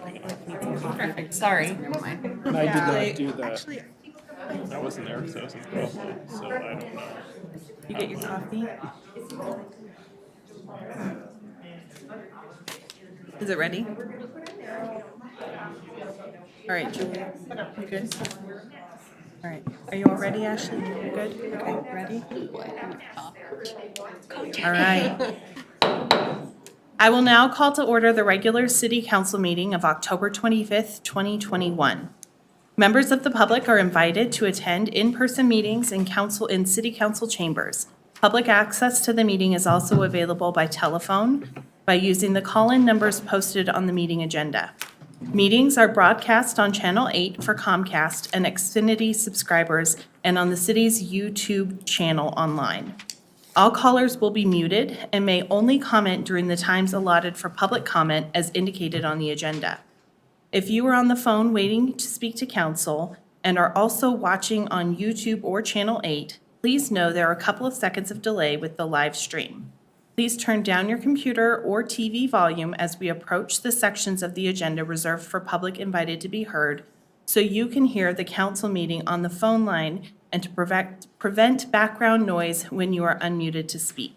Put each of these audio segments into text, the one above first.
late. I need some coffee. Sorry. Never mind. And I did not do that. Actually, I wasn't there because I was in Buffalo, so I don't know. you get your coffee? Is it ready? All right, Julie, you good? All right, are you all ready, Ashley? You good? Okay, ready? All right. I will now call to order the regular city council meeting of October 25th, 2021. Members of the public are invited to attend in-person meetings in city council chambers. Public access to the meeting is also available by telephone by using the call-in numbers posted on the meeting agenda. Meetings are broadcast on Channel 8 for Comcast and Xfinity subscribers and on the city's YouTube channel online. All callers will be muted and may only comment during the times allotted for public comment as indicated on the agenda. If you are on the phone waiting to speak to council and are also watching on YouTube or Channel 8, please know there are a couple of seconds of delay with the live stream. Please turn down your computer or TV volume as we approach the sections of the agenda reserved for public invited to be heard so you can hear the council meeting on the phone line and to prevent background noise when you are unmuted to speak.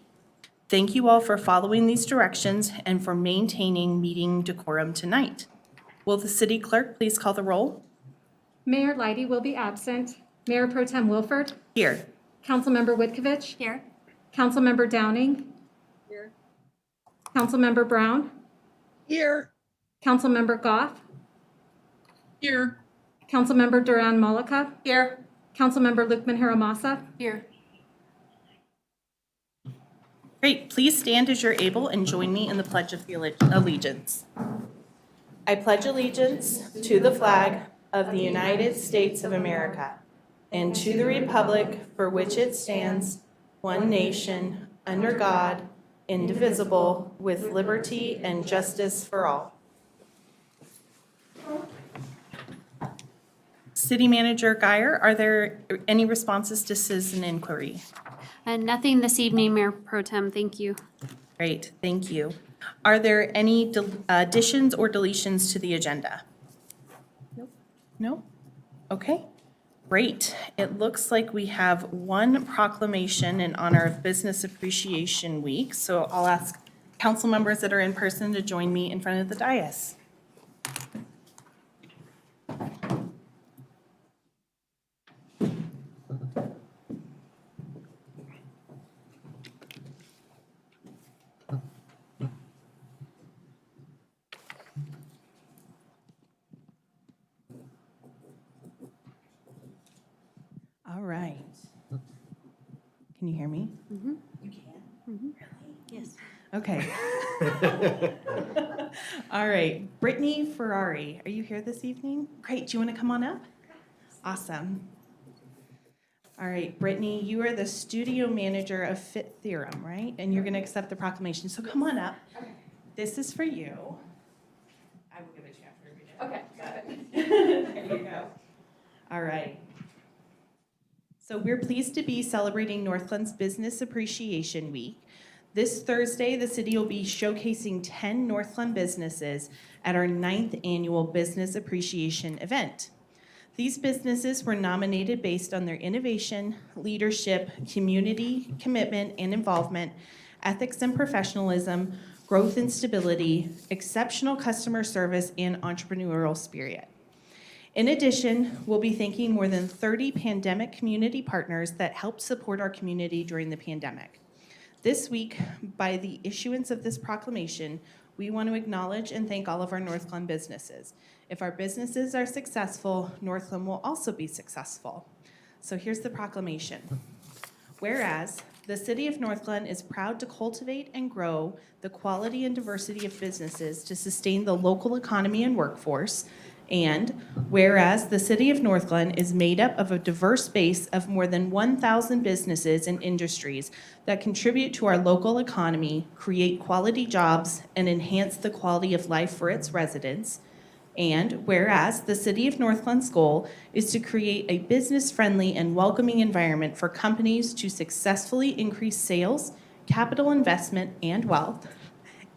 Thank you all for following these directions and for maintaining meeting decorum tonight. Will the city clerk please call the roll? Mayor Leidy will be absent. Mayor Pro Tem Wilford. Here. Councilmember Whitkovich. Here. Councilmember Downing. Here. Councilmember Brown. Here. Councilmember Goff. Here. Councilmember Duran Malika. Here. Councilmember Lukman Haramasa. Here. Great. Please stand as you're able and join me in the Pledge of Allegiance. I pledge allegiance to the flag of the United States of America and to the republic for which it stands, one nation, under God, indivisible, with liberty and justice for all. City Manager Guyer, are there any responses to citizen inquiry? Nothing this evening, Mayor Pro Tem. Thank you. Great, thank you. Are there any additions or deletions to the agenda? Nope. No? Okay, great. It looks like we have one proclamation in honor of Business Appreciation Week, so I'll ask council members that are in person to join me in front of the dais. All right. Can you hear me? You can? Yes. Okay. All right. Brittany Ferrari, are you here this evening? Great. Do you want to come on up? Awesome. All right, Brittany, you are the studio manager of Fit Theorem, right? And you're going to accept the proclamation. So come on up. This is for you. I will give it to you after every day. Okay, got it. There you go. All right. So we're pleased to be celebrating Northland's Business Appreciation Week. This Thursday, the city will be showcasing 10 Northland businesses at our 9th annual Business Appreciation event. These businesses were nominated based on their innovation, leadership, community commitment and involvement, ethics and professionalism, growth and stability, exceptional customer service, and entrepreneurial spirit. In addition, we'll be thanking more than 30 pandemic community partners that helped support our community during the pandemic. This week, by the issuance of this proclamation, we want to acknowledge and thank all of our Northglenn businesses. If our businesses are successful, Northland will also be successful. So here's the proclamation. Whereas the city of Northglenn is proud to cultivate and grow the quality and diversity of businesses to sustain the local economy and workforce, and whereas the city of Northglenn is made up of a diverse base of more than 1,000 businesses and industries that contribute to our local economy, create quality jobs, and enhance the quality of life for its residents, and whereas the city of Northglen's goal is to create a business-friendly and welcoming environment for companies to successfully increase sales, capital investment, and wealth,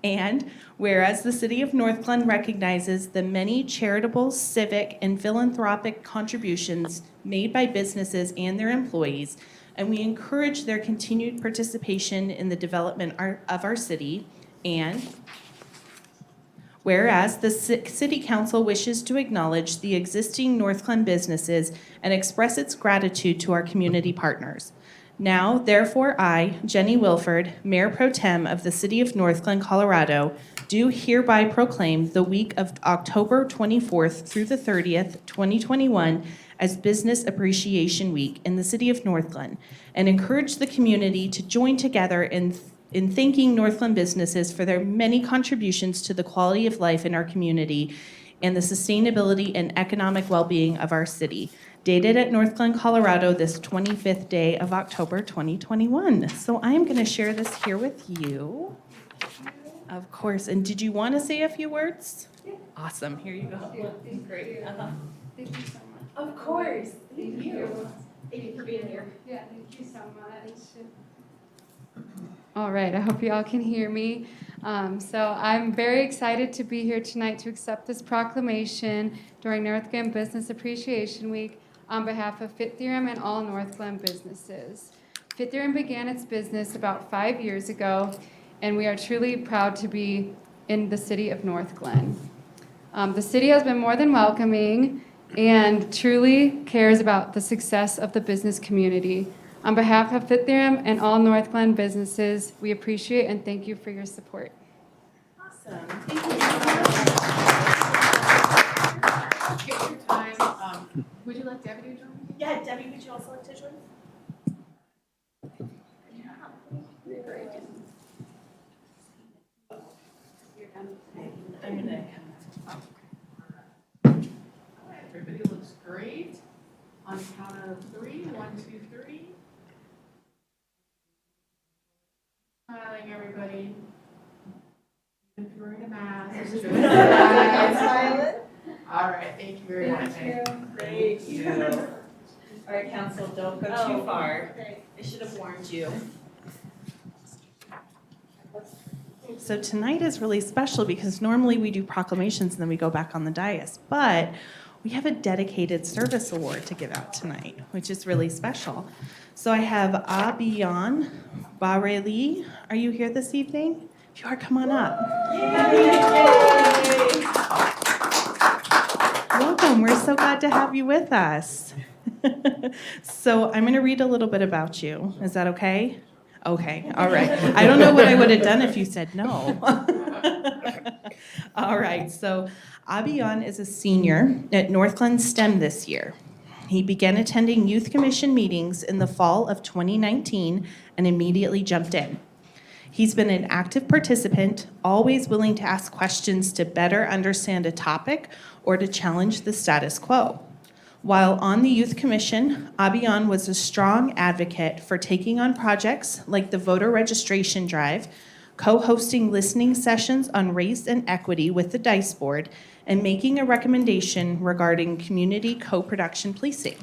And whereas the City of Northglenn recognizes the many charitable, civic, and philanthropic contributions made by businesses and their employees, and we encourage their continued participation in the development of our city. And whereas the City Council wishes to acknowledge the existing Northland businesses and express its gratitude to our community partners. Now, therefore, I, Jenny Wilford, Mayor Pro Tem of the City of Northglenn, Colorado, do hereby proclaim the week of October 24th through the 30th, 2021, as Business Appreciation Week in the City of Northglenn, and encourage the community to join together in thanking Northland businesses for their many contributions to the quality of life in our community and the sustainability and economic well-being of our city. Dated at Northglenn, Colorado, this 25th day of October 2021. So I am going to share this here with you. Of course. And did you want to say a few words? Yeah. Awesome. Here you go. Great. Thank you so much. Of course. Thank you. Thank you for being here. Yeah, thank you so much. All right, I hope you all can hear me. So I'm very excited to be here tonight to accept this proclamation during Northglenn Business Appreciation Week on behalf of Fifth Theorem and all Northglenn businesses. Fifth Theorem began its business about 5 years ago, and we are truly proud to be in the city of Northglenn. The city has been more than welcoming and truly cares about the success of the business community. On behalf of Fifth Theorem and all Northglenn businesses, we appreciate and thank you for your support. Awesome. Thank you so much. Take your time. Would you like Debbie to join me? Yeah, Debbie, would you also like to join? I'm gonna Everybody looks great. On count of 3, 1, 2, 3. Smiling, everybody. If you're wearing a mask. Smiling. All right, thank you very much. Thank you. All right, council, don't go too far. I should have warned you. So tonight is really special because normally we do proclamations and then we go back on the dais, but we have a dedicated service award to give out tonight, which is really special. So I have Abiyan Bareli. Are you here this evening? If you are, come on up. Welcome. We're so glad to have you with us. So I'm going to read a little bit about you. Is that okay? Okay. All right. I don't know what I would have done if you said no. All right. So Abiyan is a senior at Northland STEM this year. He began attending youth commission meetings in the fall of 2019 and immediately jumped in. He's been an active participant, always willing to ask questions to better understand a topic or to challenge the status quo. While on the youth commission, Abiyan was a strong advocate for taking on projects like the voter registration drive, co-hosting listening sessions on race and equity with the DICE board, and making a recommendation regarding community co-production policing.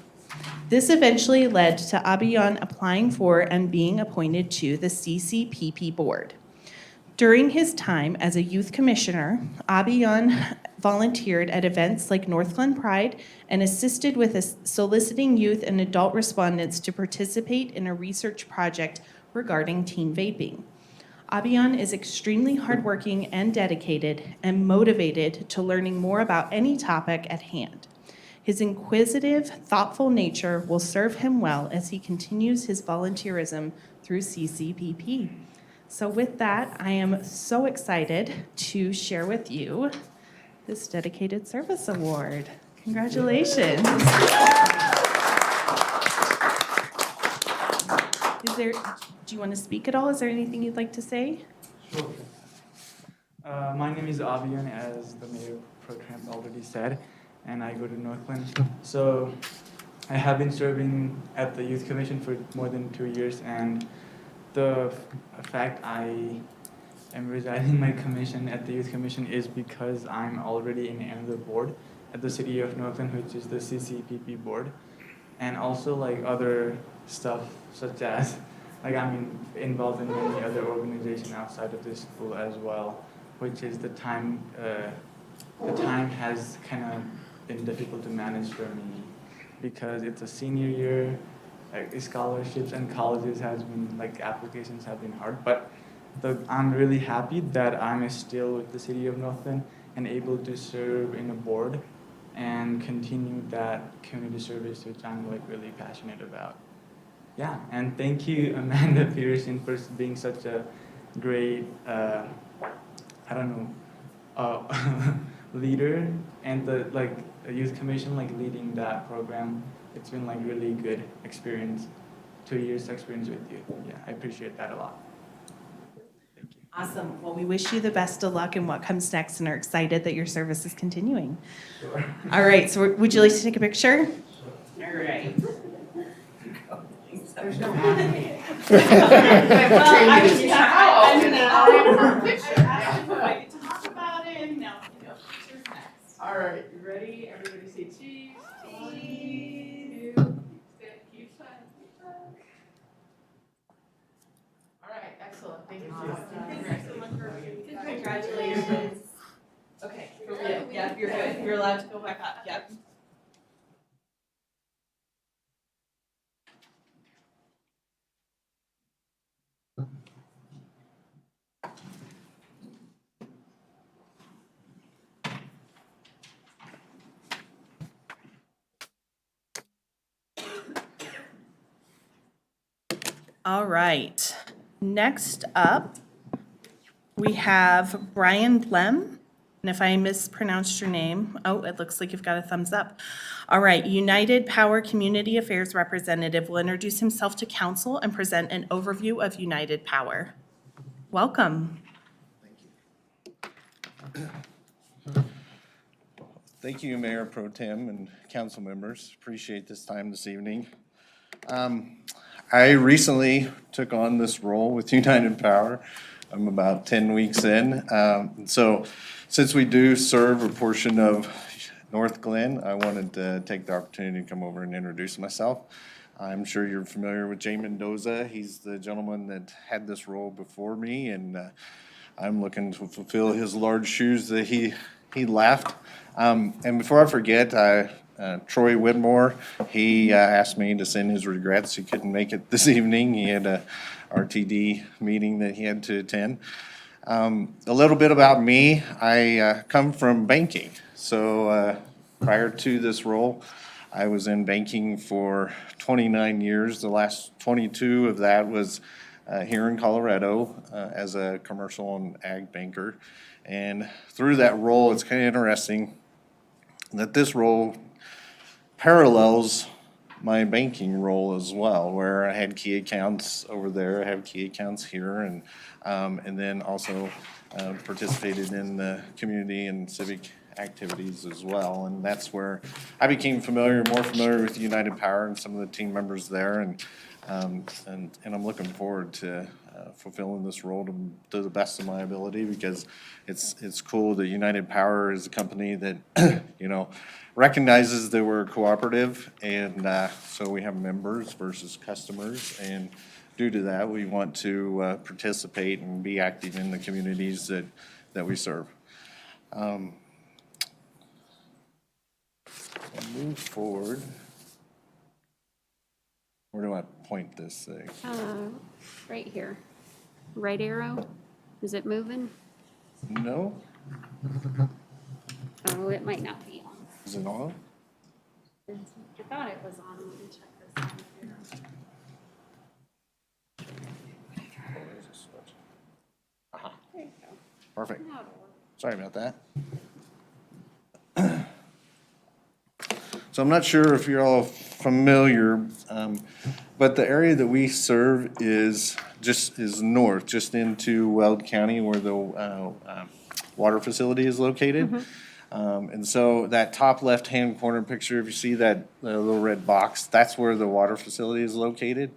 This eventually led to Abiyan applying for and being appointed to the CCPP board. During his time as a youth commissioner, Abiyan volunteered at events like Northland Pride and assisted with soliciting youth and adult respondents to participate in a research project regarding teen vaping. Abiyan is extremely hardworking and dedicated and motivated to learning more about any topic at hand. His inquisitive, thoughtful nature will serve him well as he continues his volunteerism through CCPP. So with that, I am so excited to share with you this Dedicated Service Award. Congratulations. Do you want to speak at all? Is there anything you'd like to say? Sure. My name is Abiyan, as the Mayor Pro Tem already said, and I go to Northland. So I have been serving at the Youth Commission for more than 2 years, and the fact I am resigning my commission at the Youth Commission is because I'm already in another board at the City of Northland, which is the CCPP board, and also like other stuff such as like I'm involved in many other organizations outside of this school as well. which is the time. The time has kind of been difficult to manage for me because it's a senior year. Like scholarships and colleges has been like applications have been hard, but I'm really happy that I'm still with the city of Northland and able to serve in a board and continue that community service, which I'm like really passionate about. Yeah, and thank you, Amanda Peterson, for being such a great, leader, and the youth commission, like leading that program. It's been like really good experience, 2 years experience with you. Yeah, I appreciate that a lot. Thank you. Awesome. Well, we wish you the best of luck in what comes next and are excited that your service is continuing. Sure. All right, so would you like to take a picture? All right. There's no asking. Well, I was Change gonna, it. I'm gonna, Oh, picture. I get to talk about it, and now, pictures next. All right, you ready? Everybody say cheese. Cheese. 1, 2, keep smiling, keep smiling. All right, excellent. Thank you so much. Congratulations. Okay, yeah, you're good. You're allowed to go back up, yep. All right, next up, we have Brian Blem. And if I mispronounced your name, oh, it looks like you've got a thumbs up. All right, United Power Community Affairs Representative will introduce himself to council and present an overview of United Power. Welcome. Thank you, Mayor Pro Tem and council members. Appreciate this time this evening. I recently took on this role with United Power. I'm about 10 weeks in. So since we do serve a portion of Northglenn, I wanted to take the opportunity to come over and introduce myself. I'm sure you're familiar with Jay Mendoza. He's the gentleman that had this role before me, and I'm looking to fulfill his large shoes that he left. And before I forget, Troy Whitmore, he asked me to send his regrets. He couldn't make it this evening. He had a RTD meeting that he had to attend. A little bit about me. I come from banking. So prior to this role, I was in banking for 29 years. The last 22 of that was here in Colorado as a commercial and ag banker. And through that role, it's kind of interesting that this role parallels my banking role as well, where I had key accounts over there, I have key accounts here, and then also participated in the community and civic activities as well. And that's where I became more familiar with United Power and some of the team members there, and I'm looking forward to fulfilling this role to the best of my ability, because it's cool that United Power is a company that recognizes that we're cooperative, and so we have members versus customers, and due to that, we want to participate and be active in the communities that we serve. Move forward. Where do I point this thing? Right here. Right arrow. Is it moving? No? Oh, it might not be on. Is it on? I thought it was on. Let me check this out here. Oh, there's a switch. Uh-huh. There you go. Perfect. Now it'll work. Sorry about that. So I'm not sure if you're all familiar, but the area that we serve is north, just into Weld County, where the water facility is located. And so that top left-hand corner picture, if you see that little red box, that's where the water facility is located.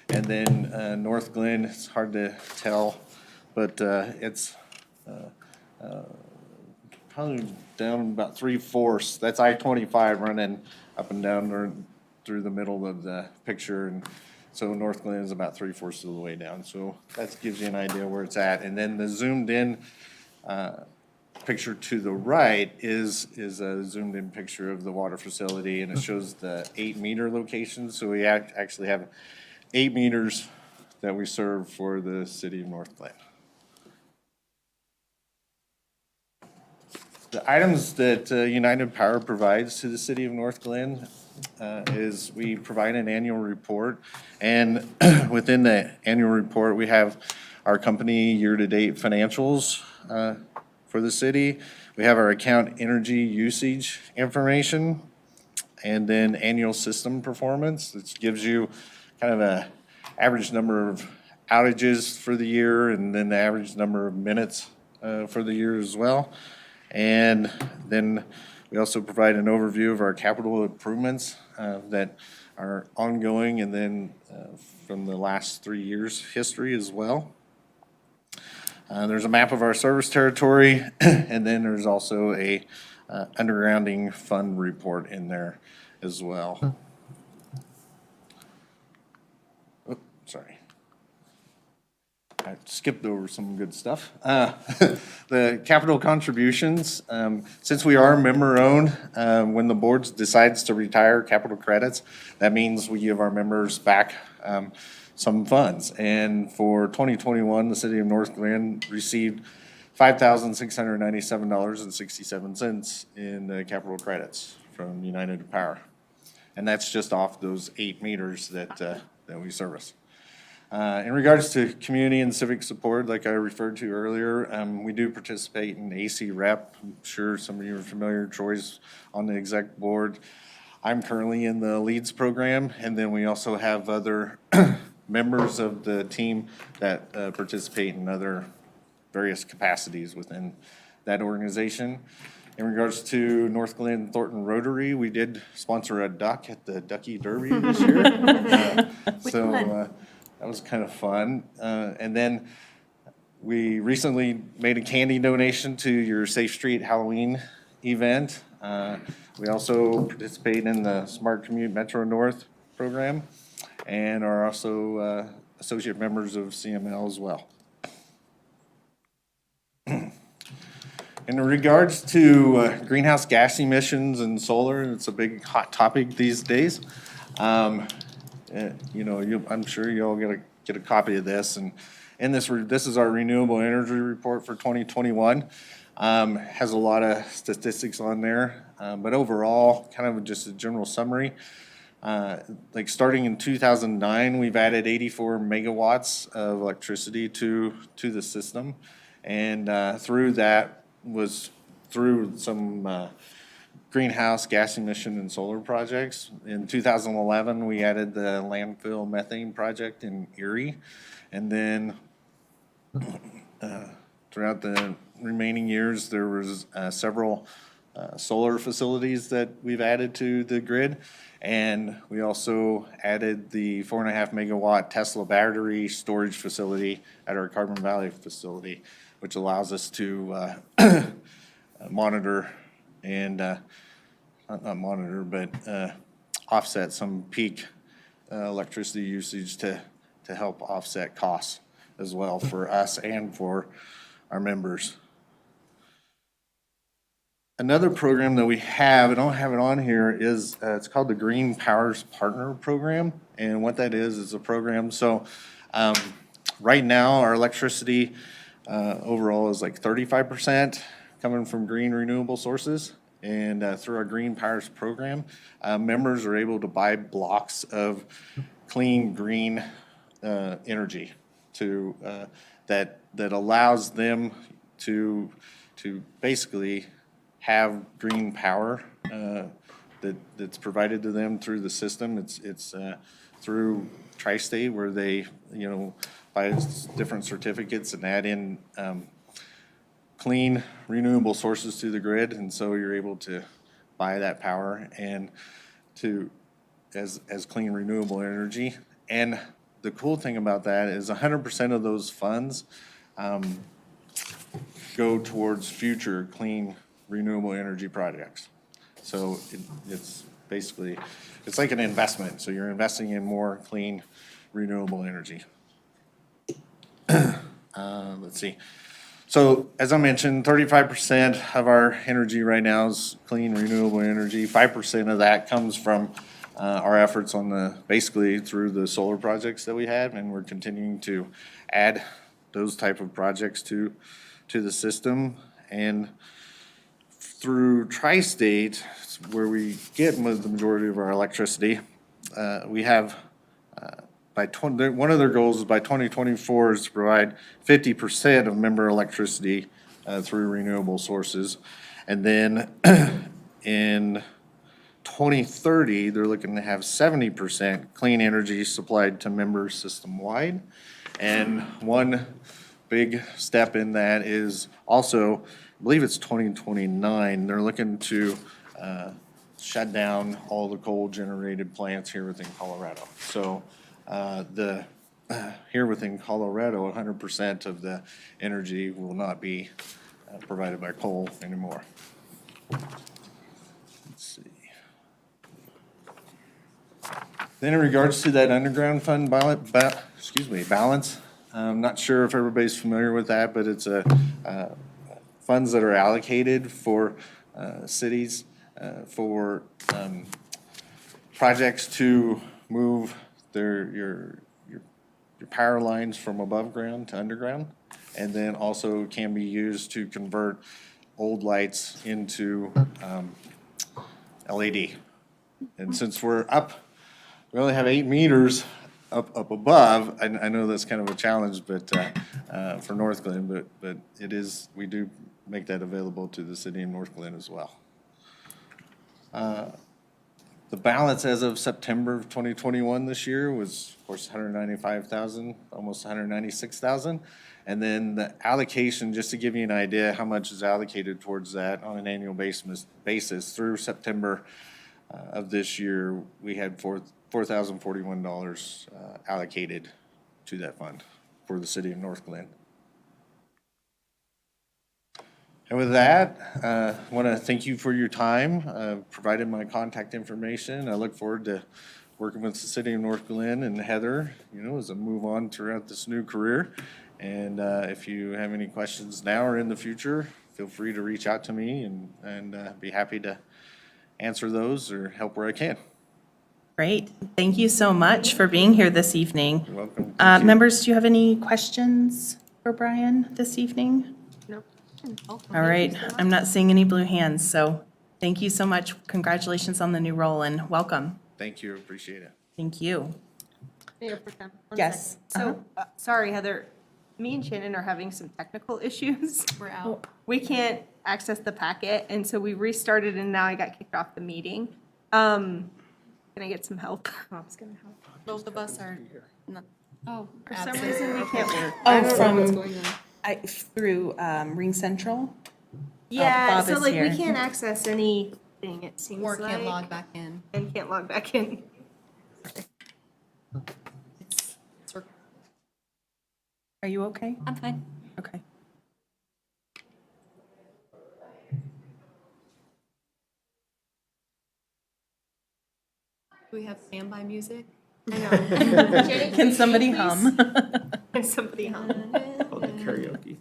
And then Northglenn, it's hard to tell, but it's probably down about 3/4. That's I-25 running up and down through the middle of the picture. And so Northglenn is about 3/4 of the way down. So that gives you an idea where it's at. And then the zoomed in picture to the right is a zoomed in picture of the water facility, and it shows the 8-meter location. So we actually have 8 meters that we serve for the city of Northland. The items that United Power provides to the city of Northglenn is we provide an annual report, and within the annual report, we have our company year-to-date financials for the city. We have our account energy usage information, and then annual system performance, which gives you kind of a average number of outages for the year, and then the average number of minutes for the year as well. And then we also provide an overview of our capital improvements that are ongoing, and then from the last 3 years' history as well. There's a map of our service territory, and then there's also a undergrounding fund report in there as well. Oh, sorry. I skipped over some good stuff. The capital contributions, since we are member-owned, when the board decides to retire capital credits, that means we give our members back some funds. And for 2021, the city of Northland received $5,697.67 in capital credits from United Power. And that's just off those 8 meters that we service. In regards to community and civic support, like I referred to earlier, we do participate in AC Rep. I'm sure some of you are familiar. Troy's on the exec board. I'm currently in the LEADS program, and then we also have other members of the team that participate in other various capacities within that organization. In regards to Northglenn Thornton Rotary, we did sponsor a duck at the Ducky Derby this year. That was kind of fun. And then we recently made a candy donation to your Safe Street Halloween event. We also participate in the Smart Commute Metro North program and are also associate members of CML as well. In regards to greenhouse gas emissions and solar, it's a big hot topic these days. You know, I'm sure you'll get a copy of this, and in this is our renewable energy report for 2021. Has a lot of statistics on there, but overall, kind of just a general summary. Like starting in 2009, we've added 84 megawatts of electricity to the system, and through that was through some greenhouse gas emission and solar projects. In 2011, we added the landfill methane project in Erie. And then throughout the remaining years, there was several solar facilities that we've added to the grid. And we also added the 4.5 megawatt Tesla battery storage facility at our Carbon Valley facility, which allows us to monitor and not monitor, but offset some peak electricity usage to help offset costs as well for us and for our members. Another program that we have, I don't have it on here, is it's called the Green Powers Partner Program. And what that is a program. So right now our electricity overall is like 35% coming from green renewable sources. And through our Green Powers program, members are able to buy blocks of clean green energy to that allows them to basically have green power that's provided to them through the system. It's through Tri-State, where they buy different certificates and add in clean renewable sources to the grid, and so you're able to buy that power and as clean renewable energy. And the cool thing about that is 100% of those funds go towards future clean renewable energy projects. So it's basically, it's like an investment. So you're investing in more clean renewable energy. Let's see. So as I mentioned, 35% of our energy right now is clean, renewable energy. 5% of that comes from our efforts on basically through the solar projects that we have, and we're continuing to add those type of projects to the system. And through Tri-State, where we get the majority of our electricity, we have one of their goals is by 2024 is to provide 50% of member electricity through renewable sources. And then in 2030, they're looking to have 70% clean energy supplied to members system-wide. And one big step in that is also, I believe it's 2029, they're looking to shut down all the coal-generated plants here within Colorado. So here within Colorado, 100% of the energy will not be provided by coal anymore. Let's see. Then in regards to that underground fund balance, I'm not sure if everybody's familiar with that, but it's funds that are allocated for cities for projects to move your power lines from above ground to underground, and then also can be used to convert old lights into LED. And since we only have 8 meters up above, I know that's kind of a challenge, but for Northglenn, but we do make that available to the city of Northglenn as well. The balance as of September of 2021 this year was, of course, 195,000, almost 196,000. And then the allocation, just to give you an idea how much is allocated towards that on an annual basis through September of this year, we had $4,041 allocated to that fund for the city of Northglenn. And with that, I want to thank you for your time. I've provided my contact information. I look forward to working with the city of Northglenn and Heather, as I move on throughout this new career. And if you have any questions now or in the future, feel free to reach out to me and be happy to answer those or help where I can. Great. Thank you so much for being here this evening. You're welcome. Thank you. Members, do you have any questions for Brian this evening? Nope. All right. I'm not seeing any blue hands, so thank you so much. Congratulations on the new role and welcome. Thank you. Appreciate it. Thank you. Mayor Pro Tem, one Yes. second. So, sorry, Heather, me and Shannon are having some technical issues. We're out. We can't access the packet, and so we restarted, and now I got kicked off the meeting. Can I get some help? Mom's gonna help. Both of us are not. Oh, For some reason, we can't work. Oh, What's from going on? through Ring Central? Yeah, Bob so is like, we here. can't access anything, it seems Or like. can't log back in. And can't log back in. It's Are you okay? I'm fine. Okay. Do we have standby music? I know. Shannon, Can you somebody please? hum? Can somebody hum? Called the karaoke.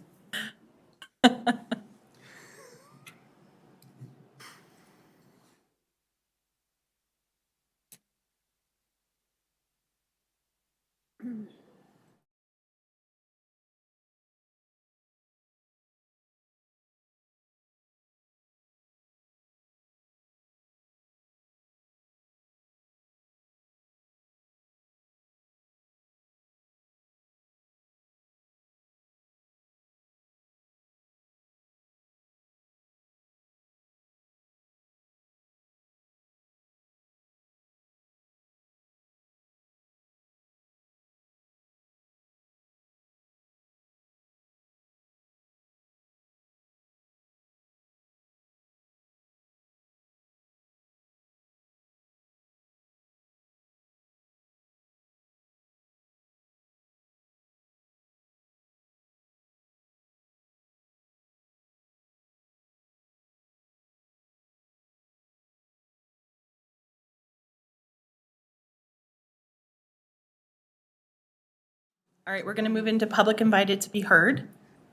All right, we're going to move into public invited to be heard.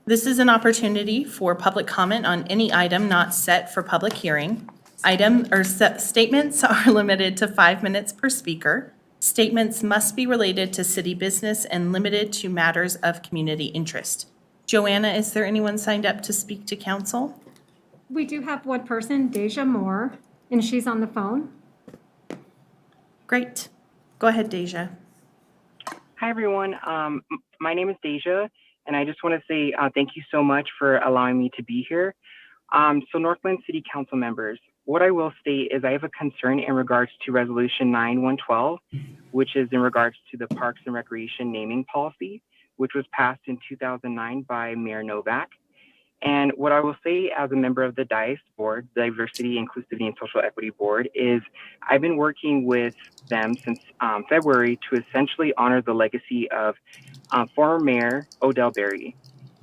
This is an opportunity for public comment on any item not set for public hearing. Statements are limited to 5 minutes per speaker. Statements must be related to city business and limited to matters of community interest. Joanna, is there anyone signed up to speak to council? We do have one person, Deja Moore, and she's on the phone. Great. Go ahead, Deja. Hi, everyone. My name is Deja, and I just want to say thank you so much for allowing me to be here. So Northland City Council members, what I will state is I have a concern in regards to Resolution 9112, which is in regards to the Parks and Recreation naming policy, which was passed in 2009 by Mayor Novak. And what I will say as a member of the DICE board, Diversity, Inclusivity, and Social Equity Board, is I've been working with them since February to essentially honor the legacy of former Mayor Odell Berry.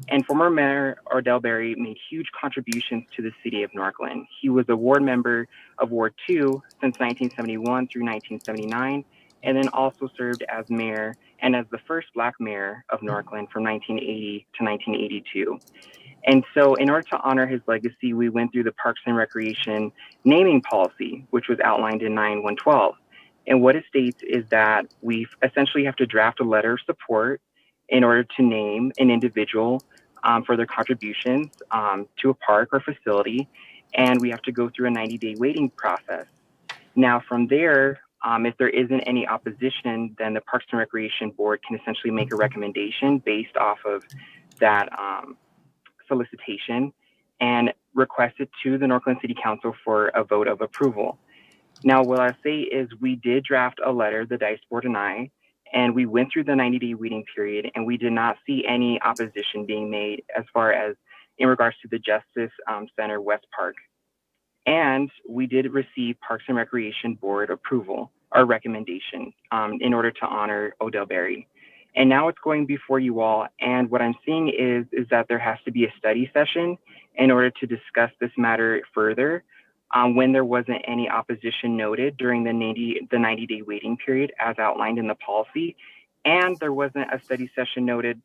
And former Mayor Odell Berry made huge contributions to the city of Northland. He was a ward member of Ward 2 since 1971 through 1979, and then also served as mayor and as the first Black mayor of Northland from 1980 to 1982. And so in order to honor his legacy, we went through the Parks and Recreation naming policy, which was outlined in 9112. And what it states is that we essentially have to draft a letter of support in order to name an individual for their contributions to a park or facility. And we have to go through a 90-day waiting process. Now from there, if there isn't any opposition, then the Parks and Recreation Board can essentially make a recommendation based off of that solicitation and request it to the Northland City Council for a vote of approval. Now, what I say is we did draft a letter, the DICE board and I, and we went through the 90-day waiting period, and we did not see any opposition being made as far as in regards to the Justice Center West Park. And we did receive Parks and Recreation Board approval, our recommendation, in order to honor Odell Berry. And now it's going before you all. And what I'm seeing is that there has to be a study session in order to discuss this matter further when there wasn't any opposition noted during the 90-day waiting period as outlined in the policy. And there wasn't a study session noted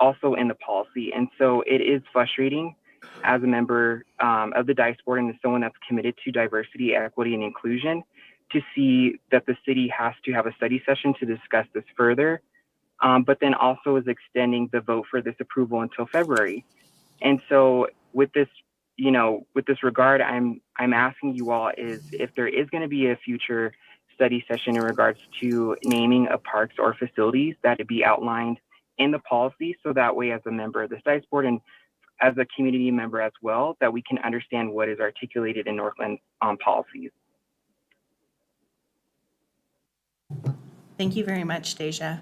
also in the policy. And so it is frustrating as a member of the DICE board and as someone that's committed to diversity, equity, and inclusion to see that the city has to have a study session to discuss this further. But then also is extending the vote for this approval until February. And so with this, with this regard, I'm asking you all is if there is going to be a future study session in regards to naming of parks or facilities, that it be outlined in the policy, so that way as a member of the DICE board and as a community member as well, that we can understand what is articulated in Northland policies. Thank you very much, Deja.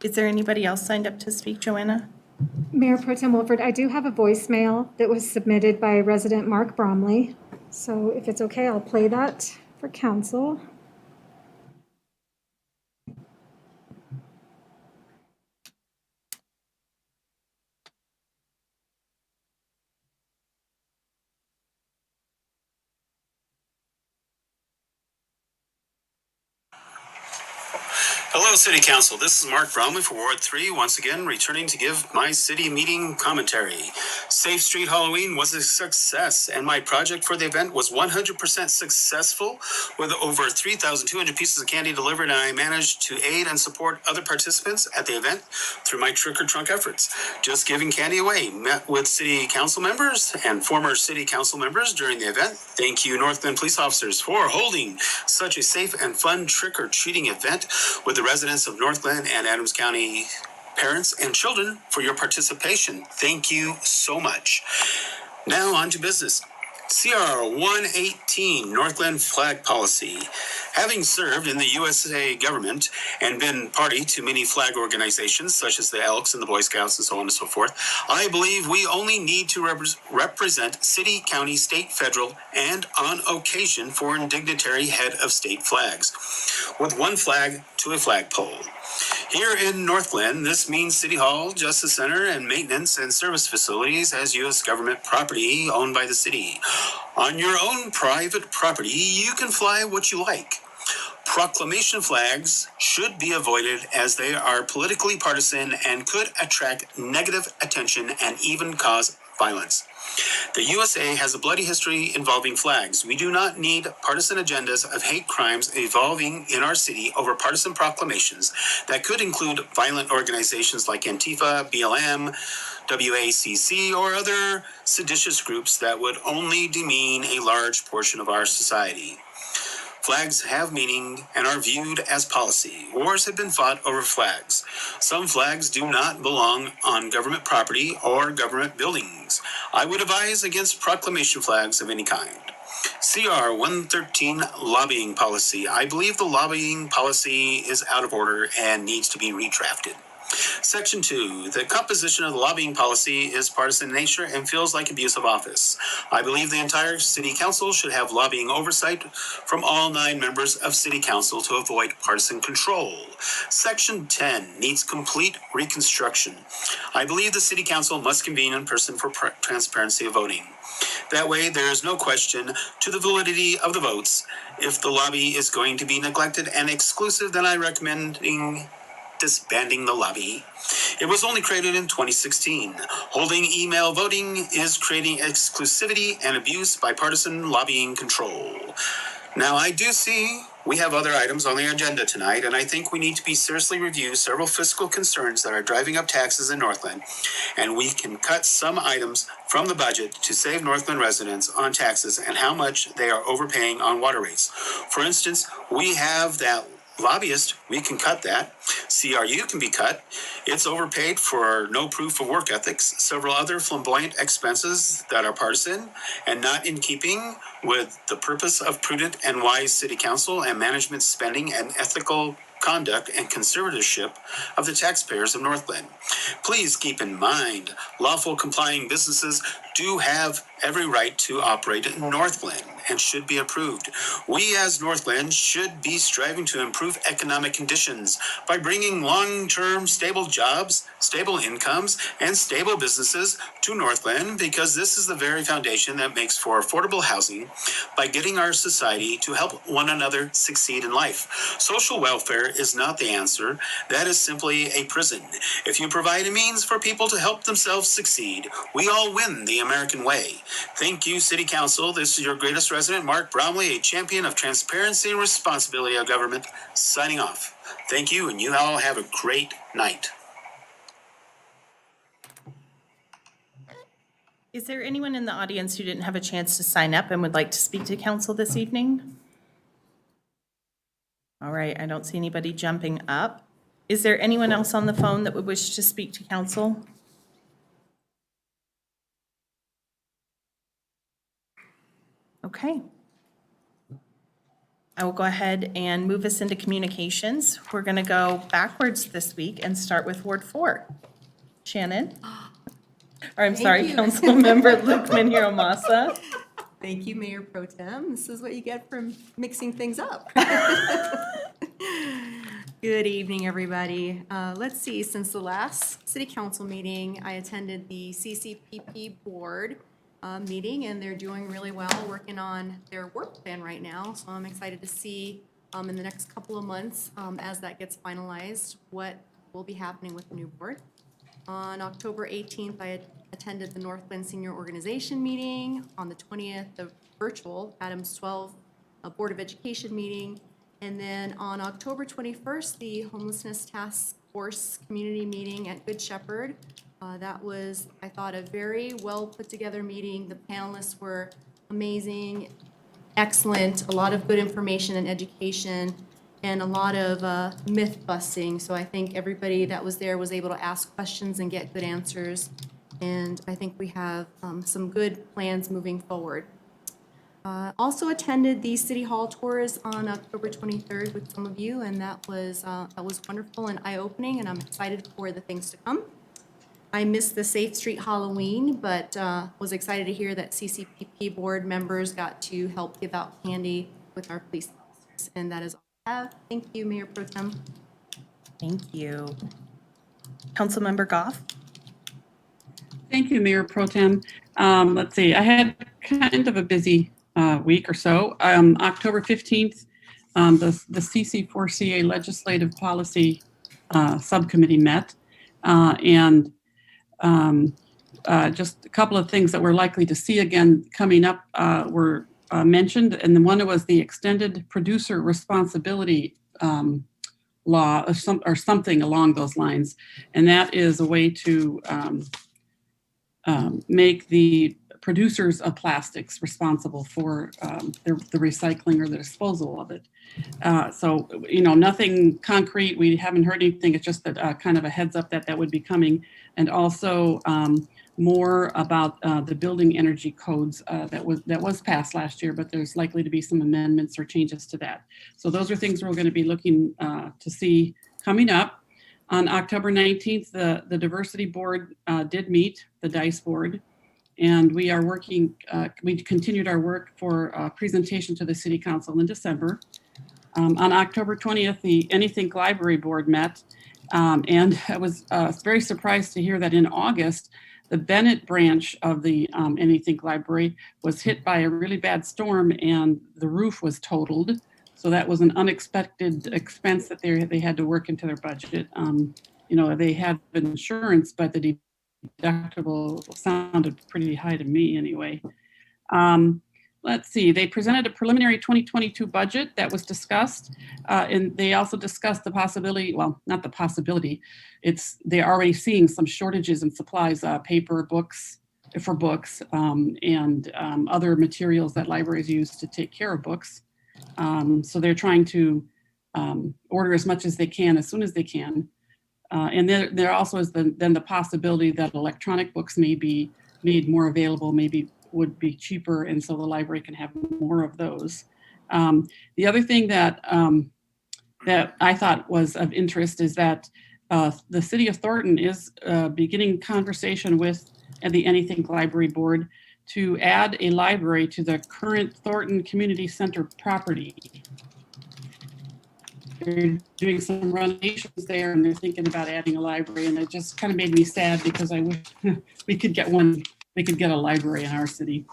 Is there anybody else signed up to speak, Joanna? Mayor Pro Tem Wilford, I do have a voicemail that was submitted by resident Mark Bromley. So if it's okay, I'll play that for council. Hello, City Council. This is Mark Bromley for Ward 3, once again returning to give my city meeting commentary. Safe Street Halloween was a success, and my project for the event was 100% successful with over 3,200 pieces of candy delivered, and I managed to aid and support other participants at the event through my Trick or Trunk efforts. Just giving candy away. Met with City Council members and former City Council members during the event. Thank you, Northland police officers, for holding such a safe and fun trick-or-treating event with the residents of Northland and Adams County, parents and children, for your participation. Thank you so much. Now on to business. CR 118, Northland Flag Policy. Having served in the USA government and been party to many flag organizations such as the Elks and the Boy Scouts and so on and so forth, I believe we only need to represent city, county, state, federal, and on occasion foreign dignitary head of state flags, with one flag to a flagpole. Here in Northland, this means City Hall, Justice Center, and maintenance and service facilities as U.S. government property owned by the city. On your own private property, you can fly what you like. Proclamation flags should be avoided as they are politically partisan and could attract negative attention and even cause violence. The USA has a bloody history involving flags. We do not need partisan agendas of hate crimes evolving in our city over partisan proclamations that could include violent organizations like Antifa, BLM, WACC, or other seditious groups that would only demean a large portion of our society. Flags have meaning and are viewed as policy. Wars have been fought over flags. Some flags do not belong on government property or government buildings. I would advise against proclamation flags of any kind. CR 113 lobbying policy. I believe the lobbying policy is out of order and needs to be redrafted. Section 2, the composition of the lobbying policy is partisan in nature and feels like abuse of office. I believe the entire city council should have lobbying oversight from all 9 members of city council to avoid partisan control. Section 10 needs complete reconstruction. I believe the city council must convene in person for transparency of voting. That way, there is no question to the validity of the votes. If the lobby is going to be neglected and exclusive, then I recommend disbanding the lobby. It was only created in 2016. Holding email voting is creating exclusivity and abuse by partisan lobbying control. Now, I do see we have other items on the agenda tonight, and I think we need to be seriously review several fiscal concerns that are driving up taxes in Northland, and we can cut some items from the budget to save Northland residents on taxes and how much they are overpaying on water rates. For instance, we have that lobbyist, we can cut that. CRU can be cut. It's overpaid for no proof of work ethics, several other flamboyant expenses that are partisan and not in keeping with the purpose of prudent and wise city council and management spending and ethical conduct and conservatorship of the taxpayers of Northland. Please keep in mind, lawful complying businesses do have every right to operate in Northland and should be approved. We as Northland should be striving to improve economic conditions by bringing long-term stable jobs, stable incomes, and stable businesses to Northland, because this is the very foundation that makes for affordable housing by getting our society to help one another succeed in life. Social welfare is not the answer. That is simply a prison. If you provide a means for people to help themselves succeed, we all win the American way. Thank you, City Council. This is your greatest resident, Mark Bromley, a champion of transparency and responsibility of government, signing off. Thank you, and you all have a great night. Is there anyone in the audience who didn't have a chance to sign up and would like to speak to council this evening? All right, I don't see anybody jumping up. Is there anyone else on the phone that would wish to speak to council? Okay. I will go ahead and move us into communications. We're going to go backwards this week and start with Ward 4. Shannon? Or I'm sorry, Councilmember Lukeman Hiromasa. Thank you, Mayor Pro Tem. This is what you get from mixing things up. Good evening, everybody. Let's see, since the last city council meeting, I attended the CCPP board meeting, and they're doing really well, working on their work plan right now. So I'm excited to see in the next couple of months, as that gets finalized, what will be happening with the new board. On October 18th, I attended the Northland Senior Organization meeting. On the 20th, the virtual Adams 12 Board of Education meeting. And then on October 21st, the Homelessness Task Force Community Meeting at Good Shepherd. That was, I thought, a very well put together meeting. The panelists were amazing, excellent, a lot of good information and education, and a lot of myth busting. So I think everybody that was there was able to ask questions and get good answers. And I think we have some good plans moving forward. Also attended the City Hall tours on October 23rd with some of you, and that was wonderful and eye-opening, and I'm excited for the things to come. I missed the Safe Street Halloween, but was excited to hear that CCPP board members got to help give out candy with our police officers, and that is all I have. Thank you, Mayor Pro Tem. Thank you. Councilmember Goff? Thank you, Mayor Pro Tem. Let's see, I had kind of a busy week or so. October 15th, the CC4CA Legislative Policy Subcommittee met. And just a couple of things that we're likely to see again coming up were mentioned. And then one was the extended producer responsibility law or something along those lines. And that is a way to make the producers of plastics responsible for the recycling or the disposal of it. So, nothing concrete. We haven't heard anything. It's just that kind of a heads up that would be coming. And also more about the building energy codes that was passed last year, but there's likely to be some amendments or changes to that. So those are things we're going to be looking to see coming up. On October 19th, the Diversity Board did meet, the DICE Board, and we are working, we continued our work for a presentation to the City Council in December. On October 20th, the Anythink Library Board met, and I was very surprised to hear that in August, the Bennett branch of the Anythink Library was hit by a really bad storm and the roof was totaled. So that was an unexpected expense that they had to work into their budget. They had insurance, but the deductible sounded pretty high to me anyway. Let's see, they presented a preliminary 2022 budget that was discussed. And they also discussed the possibility, well, not the possibility, they're already seeing some shortages in supplies, paper, books, and other materials that libraries use to take care of books. So they're trying to order as much as they can, as soon as they can. And there also is then the possibility that electronic books may be made more available, maybe would be cheaper, and so the library can have more of those. The other thing that I thought was of interest is that the City of Thornton is beginning conversation with the Anythink Library Board to add a library to the current Thornton Community Center property. They're doing some renovations there and they're thinking about adding a library, and it just kind of made me sad because I wish we could get a library in our city.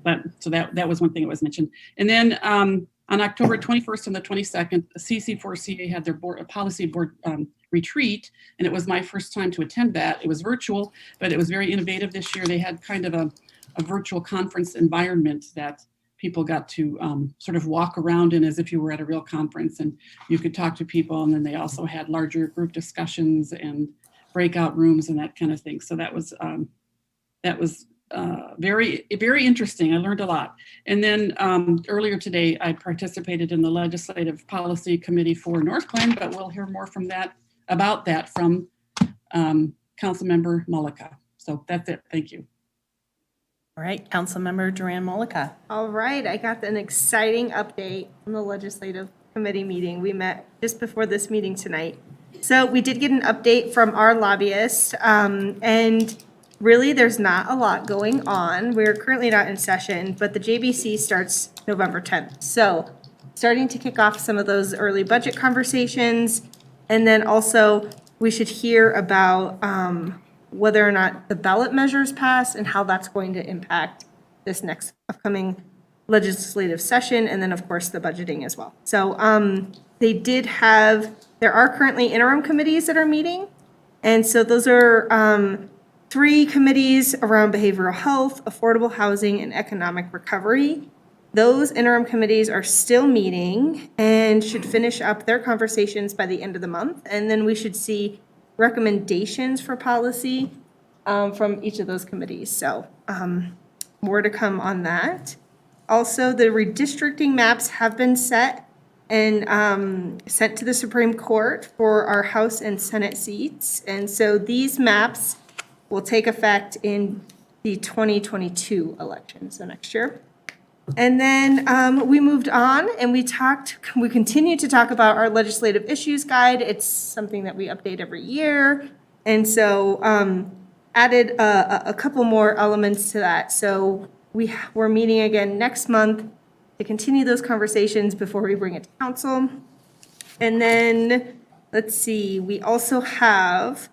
But so that was one thing that was mentioned. And then on October 21st and the 22nd, CC4CA had their policy board retreat, and it was my first time to attend that. It was virtual, but it was very innovative this year. They had kind of a virtual conference environment that people got to sort of walk around in as if you were at a real conference, and you could talk to people. And then they also had larger group discussions and breakout rooms and that kind of thing. So that was very, very interesting. I learned a lot. And then earlier today, I participated in the Legislative Policy Committee for Northglenn, but we'll hear more about that from Councilmember Mullica. So that's it. Thank you. All right, Councilmember Duran Mullica. All right, I got an exciting update from the Legislative Committee meeting. We met just before this meeting tonight. So we did get an update from our lobbyist, and really there's not a lot going on. We're currently not in session, but the JBC starts November 10th. So starting to kick off some of those early budget conversations, and then also we should hear about whether or not the ballot measures pass and how that's going to impact this next upcoming legislative session, and then of course the budgeting as well. So there are currently interim committees that are meeting, and so those are 3 committees around behavioral health, affordable housing, and economic recovery. Those interim committees are still meeting and should finish up their conversations by the end of the month, and then we should see recommendations for policy from each of those committees. So more to come on that. Also, the redistricting maps have been set and sent to the Supreme Court for our House and Senate seats. And so these maps will take effect in the 2022 election, so next year. And then we moved on and we continue to talk about our legislative issues guide. It's something that we update every year. And so added a couple more elements to that. So we're meeting again next month to continue those conversations before we bring it to council. And then, let's see, we also have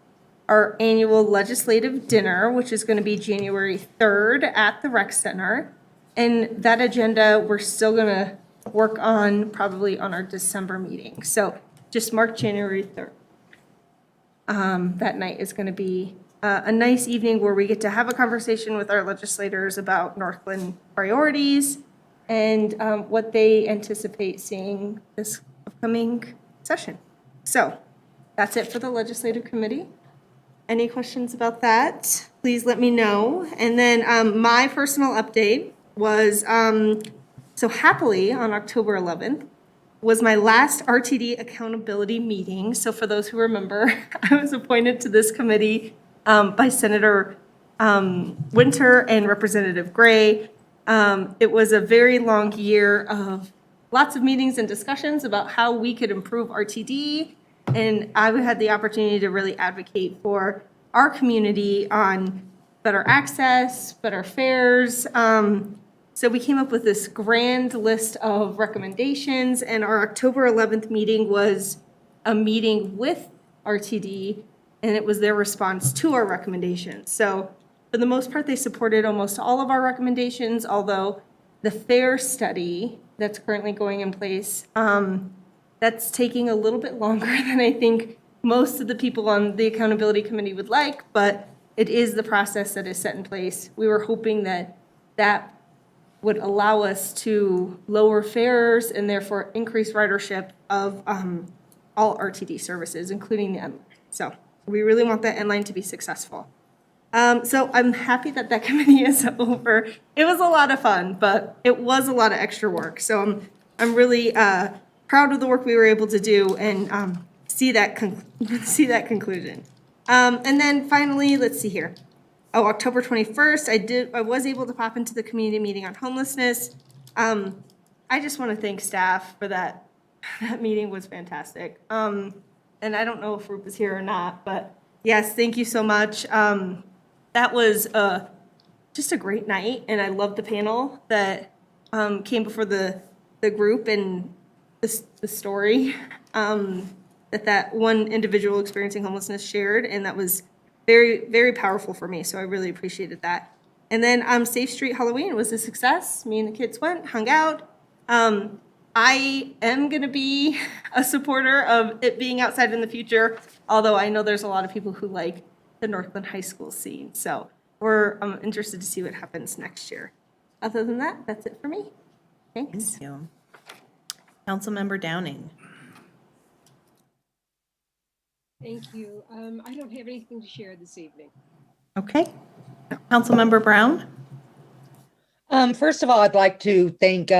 our annual legislative dinner, which is going to be January 3rd at the Rec Center. And that agenda, we're still going to work on probably on our December meeting. So just mark January 3rd. That night is going to be a nice evening where we get to have a conversation with our legislators about Northland priorities and what they anticipate seeing this upcoming session. So that's it for the legislative committee. Any questions about that? Please let me know. And then my personal update was, so happily on October 11th was my last RTD accountability meeting. So for those who remember, I was appointed to this committee by Senator Winter and Representative Gray. It was a very long year of lots of meetings and discussions about how we could improve RTD. And I had the opportunity to really advocate for our community on better access, better fares. So we came up with this grand list of recommendations, and our October 11th meeting was a meeting with RTD, and it was their response to our recommendations. So for the most part, they supported almost all of our recommendations, although the fare study that's currently going in place, that's taking a little bit longer than I think most of the people on the accountability committee would like, but it is the process that is set in place. We were hoping that that would allow us to lower fares and therefore increase ridership of all RTD services, including the N-Line. So we really want that N-Line to be successful. So I'm happy that that committee is over. It was a lot of fun, but it was a lot of extra work. So I'm really proud of the work we were able to do and see that conclusion. And then finally, let's see here. Oh, October 21st, I was able to pop into the community meeting on homelessness. I just want to thank staff for that. That meeting was fantastic. And I don't know if Rup is here or not, but yes, thank you so much. That was just a great night, and I loved the panel that came before the group and the story that one individual experiencing homelessness shared, and that was very, very powerful for me, so I really appreciated that. And then Safe Street Halloween was a success. Me and the kids went, hung out. I am going to be a supporter of it being outside in the future, although I know there's a lot of people who like the Northland High School scene, so we're interested to see what happens next year. Other than that, that's it for me. Thanks. Thank you. Councilmember Downing. Thank you. I don't have anything to share this evening. Okay. Councilmember Brown. First of all, I'd like to thank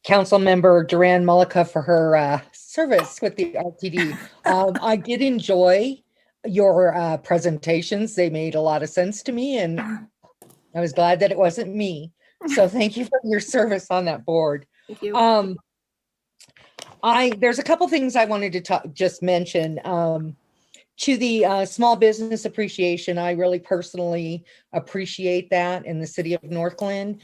Councilmember Duran Mullica for her service with the RTD. I did enjoy your presentations. They made a lot of sense to me, and I was glad that it wasn't me. So thank you for your service on that board. Thank you. There's a couple things I wanted to just mention. To the small business appreciation, I really personally appreciate that in the city of Northglenn.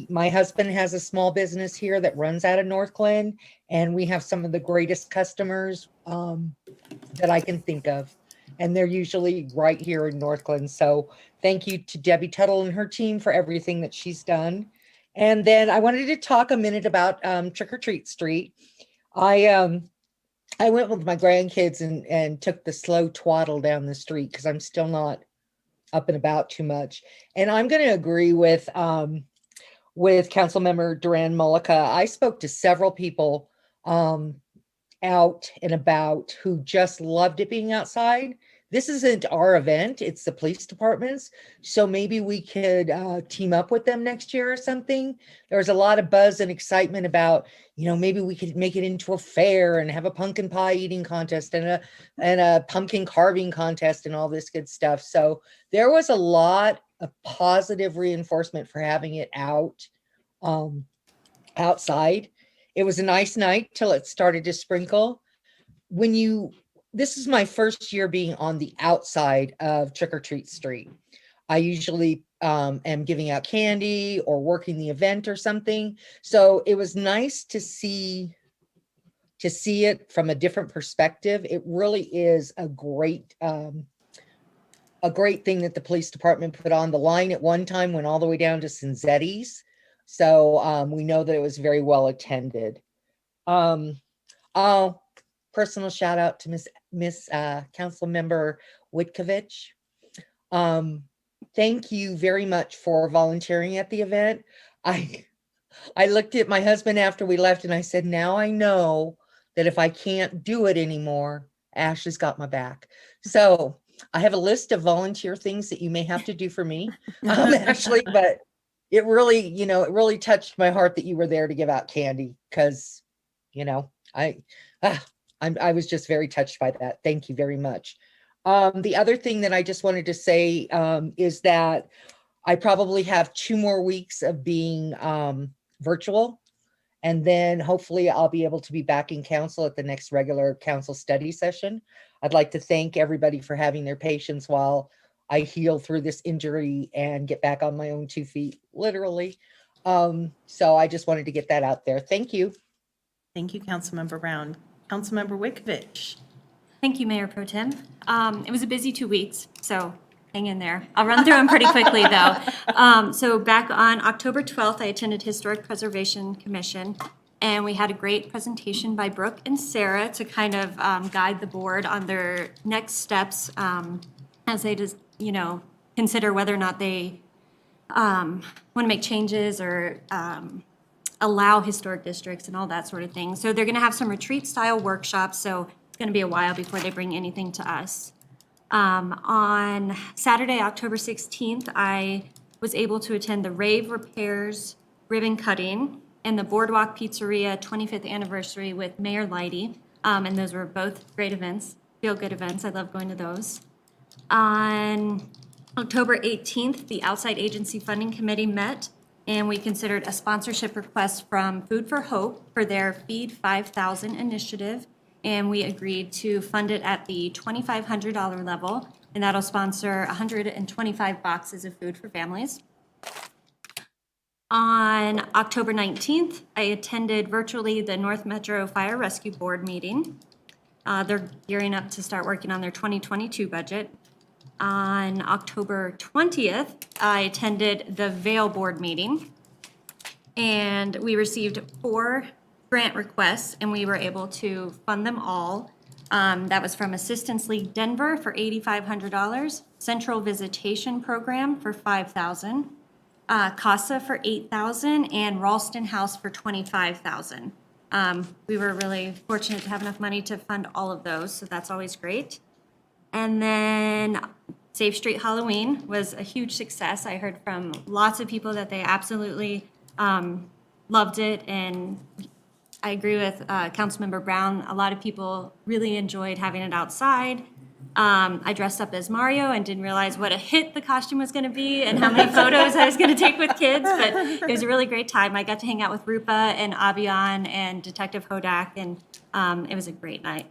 My husband has a small business here that runs out of Northglenn, and we have some of the greatest customers that I can think of. And they're usually right here in Northglenn. So thank you to Debbie Tuttle and her team for everything that she's done. And then I wanted to talk a minute about Trick or Treat Street. I went with my grandkids and took the slow twaddle down the street because I'm still not up and about too much. And I'm going to agree with Councilmember Duran Mullica. I spoke to several people out and about who just loved it being outside. This isn't our event, it's the police department's. So maybe we could team up with them next year or something. There was a lot of buzz and excitement about, maybe we could make it into a fair and have a pumpkin pie eating contest and a pumpkin carving contest and all this good stuff. So there was a lot of positive reinforcement for having it outside. It was a nice night till it started to sprinkle. This is my first year being on the outside of Trick or Treat Street. I usually am giving out candy or working the event or something. So it was nice to see it from a different perspective. It really is a great thing that the police department put on. The line at one time went all the way down to Cinzetti's. So we know that it was very well attended. Oh, personal shout out to Miss Council Member Witkovich. Thank you very much for volunteering at the event. I looked at my husband after we left and I said, now I know that if I can't do it anymore, Ashley's got my back. So I have a list of volunteer things that you may have to do for me, Ashley, but it really, it really touched my heart that you were there to give out candy because, I was just very touched by that. Thank you very much. The other thing that I just wanted to say is that I probably have 2 more weeks of being virtual. And then hopefully I'll be able to be back in council at the next regular council study session. I'd like to thank everybody for having their patience while I heal through this injury and get back on my own 2 feet, literally. So I just wanted to get that out there. Thank you. Thank you, Councilmember Brown. Councilmember Witkovich. Thank you, Mayor Pro Tem. It was a busy 2 weeks, so hang in there. I'll run through them pretty quickly, though. So back on October 12th, I attended Historic Preservation Commission, and we had a great presentation by Brooke and Sarah to kind of guide the board on their next steps as they just, consider whether or not they want to make changes or allow historic districts and all that sort of thing. So they're going to have some retreat-style workshops, so it's going to be a while before they bring anything to us. On Saturday, October 16th, I was able to attend the Rave Repairs ribbon cutting and the Boardwalk Pizzeria 25th anniversary with Mayor Leidy. And those were both great events, feel-good events. I love going to those. On October 18th, the Outside Agency Funding Committee met, and we considered a sponsorship request from Food for Hope for their Feed 5,000 initiative. And we agreed to fund it at the $2,500 level, and that'll sponsor 125 boxes of food for families. On October 19th, I attended virtually the North Metro Fire Rescue Board meeting. They're gearing up to start working on their 2022 budget. On October 20th, I attended the Vail Board meeting, and we received 4 grant requests, and we were able to fund them all. That was from Assistance League Denver for $8,500, Central Visitation Program for $5,000, CASA for $8,000, and Ralston House for $25,000. We were really fortunate to have enough money to fund all of those, so that's always great. And then Safe Street Halloween was a huge success. I heard from lots of people that they absolutely loved it, and I agree with Councilmember Brown. A lot of people really enjoyed having it outside. I dressed up as Mario and didn't realize what a hit the costume was going to be and how many photos I was going to take with kids, but it was a really great time. I got to hang out with Rupa and Abian and Detective Hodak, and it was a great night.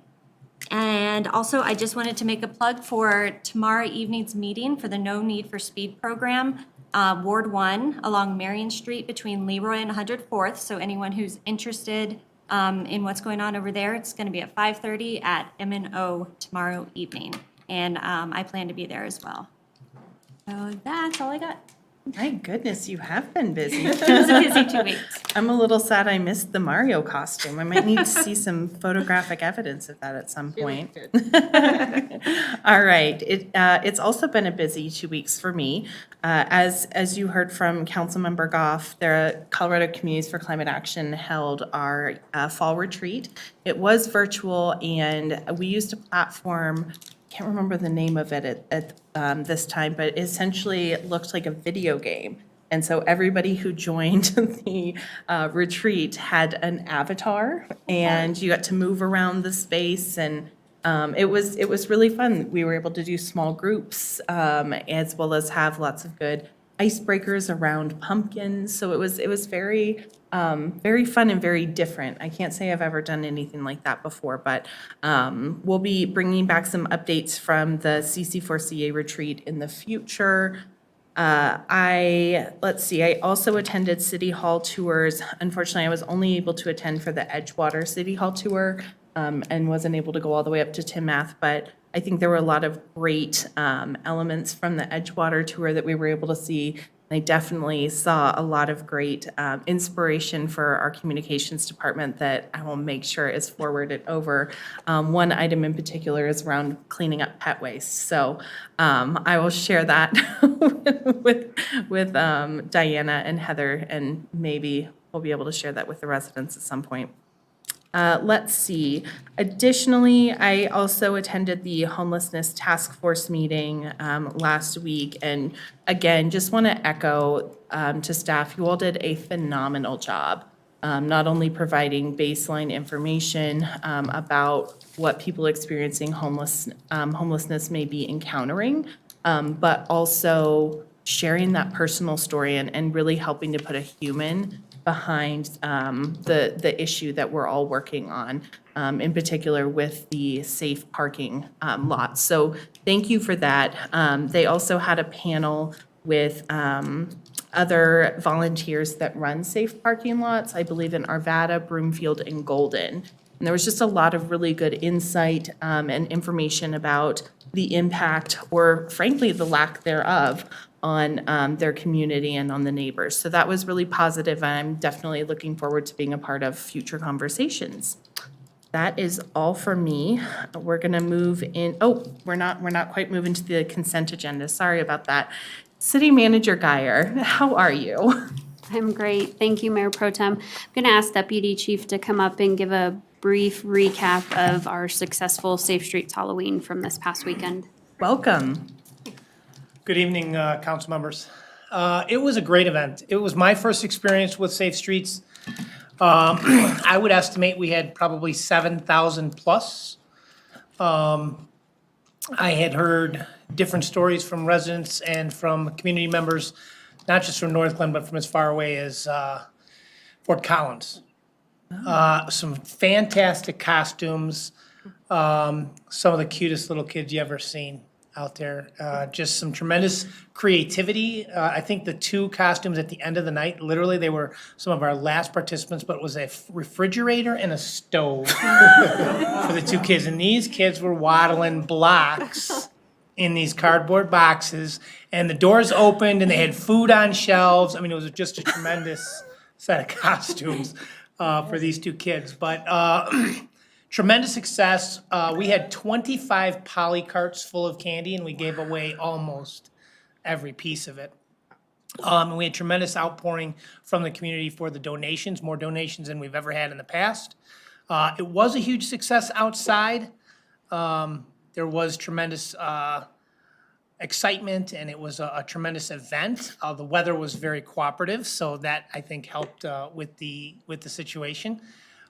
And also, I just wanted to make a plug for tomorrow evening's meeting for the No Need for Speed program, Ward 1 along Marion Street between Leroy and 104th. So anyone who's interested in what's going on over there, it's going to be at 5:30 at M&O tomorrow evening. And I plan to be there as well. So that's all I got. My goodness, you have been busy. It was a busy 2 weeks. I'm a little sad I missed the Mario costume. I might need to see some photographic evidence of that at some point. All right. It's also been a busy 2 weeks for me. As you heard from Councilmember Goff, the Colorado Communities for Climate Action held our fall retreat. It was virtual, and we used a platform. Can't remember the name of it at this time, but essentially it looked like a video game. And so everybody who joined the retreat had an avatar, and you got to move around the space, and it was really fun. We were able to do small groups as well as have lots of good icebreakers around pumpkins. So it was very fun and very different. I can't say I've ever done anything like that before, but we'll be bringing back some updates from the CC4CA retreat in the future. I also attended City Hall tours. Unfortunately, I was only able to attend for the Edgewater City Hall tour and wasn't able to go all the way up to Timoth, but I think there were a lot of great elements from the Edgewater tour that we were able to see. I definitely saw a lot of great inspiration for our communications department that I will make sure is forwarded over. One item in particular is around cleaning up pet waste. So I will share that with Diana and Heather, and maybe we'll be able to share that with the residents at some point. Let's see. Additionally, I also attended the Homelessness Task Force meeting last week. And again, just want to echo to staff, you all did a phenomenal job, not only providing baseline information about what people experiencing homelessness may be encountering, but also sharing that personal story and really helping to put a human behind the issue that we're all working on, in particular with the safe parking lots. So thank you for that. They also had a panel with other volunteers that run safe parking lots, I believe in Arvada, Broomfield, and Golden. And there was just a lot of really good insight and information about the impact, or frankly, the lack thereof, on their community and on the neighbors. So that was really positive. I'm definitely looking forward to being a part of future conversations. That is all for me. We're gonna move in. Oh, we're not quite moving to the consent agenda. Sorry about that. City Manager Geyer, how are you? I'm great. Thank you, Mayor Pro Tem. I'm going to ask Deputy Chief to come up and give a brief recap of our successful Safe Streets Halloween from this past weekend. Welcome. Good evening, council members. It was a great event. It was my first experience with Safe Streets. I would estimate we had probably 7,000 plus. I had heard different stories from residents and from community members, not just from Northland, but from as far away as Fort Collins. Some fantastic costumes, some of the cutest little kids you ever seen out there. Just some tremendous creativity. I think the two costumes at the end of the night, literally they were some of our last participants, but it was a refrigerator and a stove for the two kids. And these kids were waddling blocks in these cardboard boxes, and the doors opened and they had food on shelves. I mean, it was just a tremendous set of costumes for these two kids. But tremendous success. We had 25 poly carts full of candy, and we gave away almost every piece of it. And we had tremendous outpouring from the community for the donations, more donations than we've ever had in the past. It was a huge success outside. There was tremendous excitement, and it was a tremendous event. The weather was very cooperative, so that I think helped with the situation.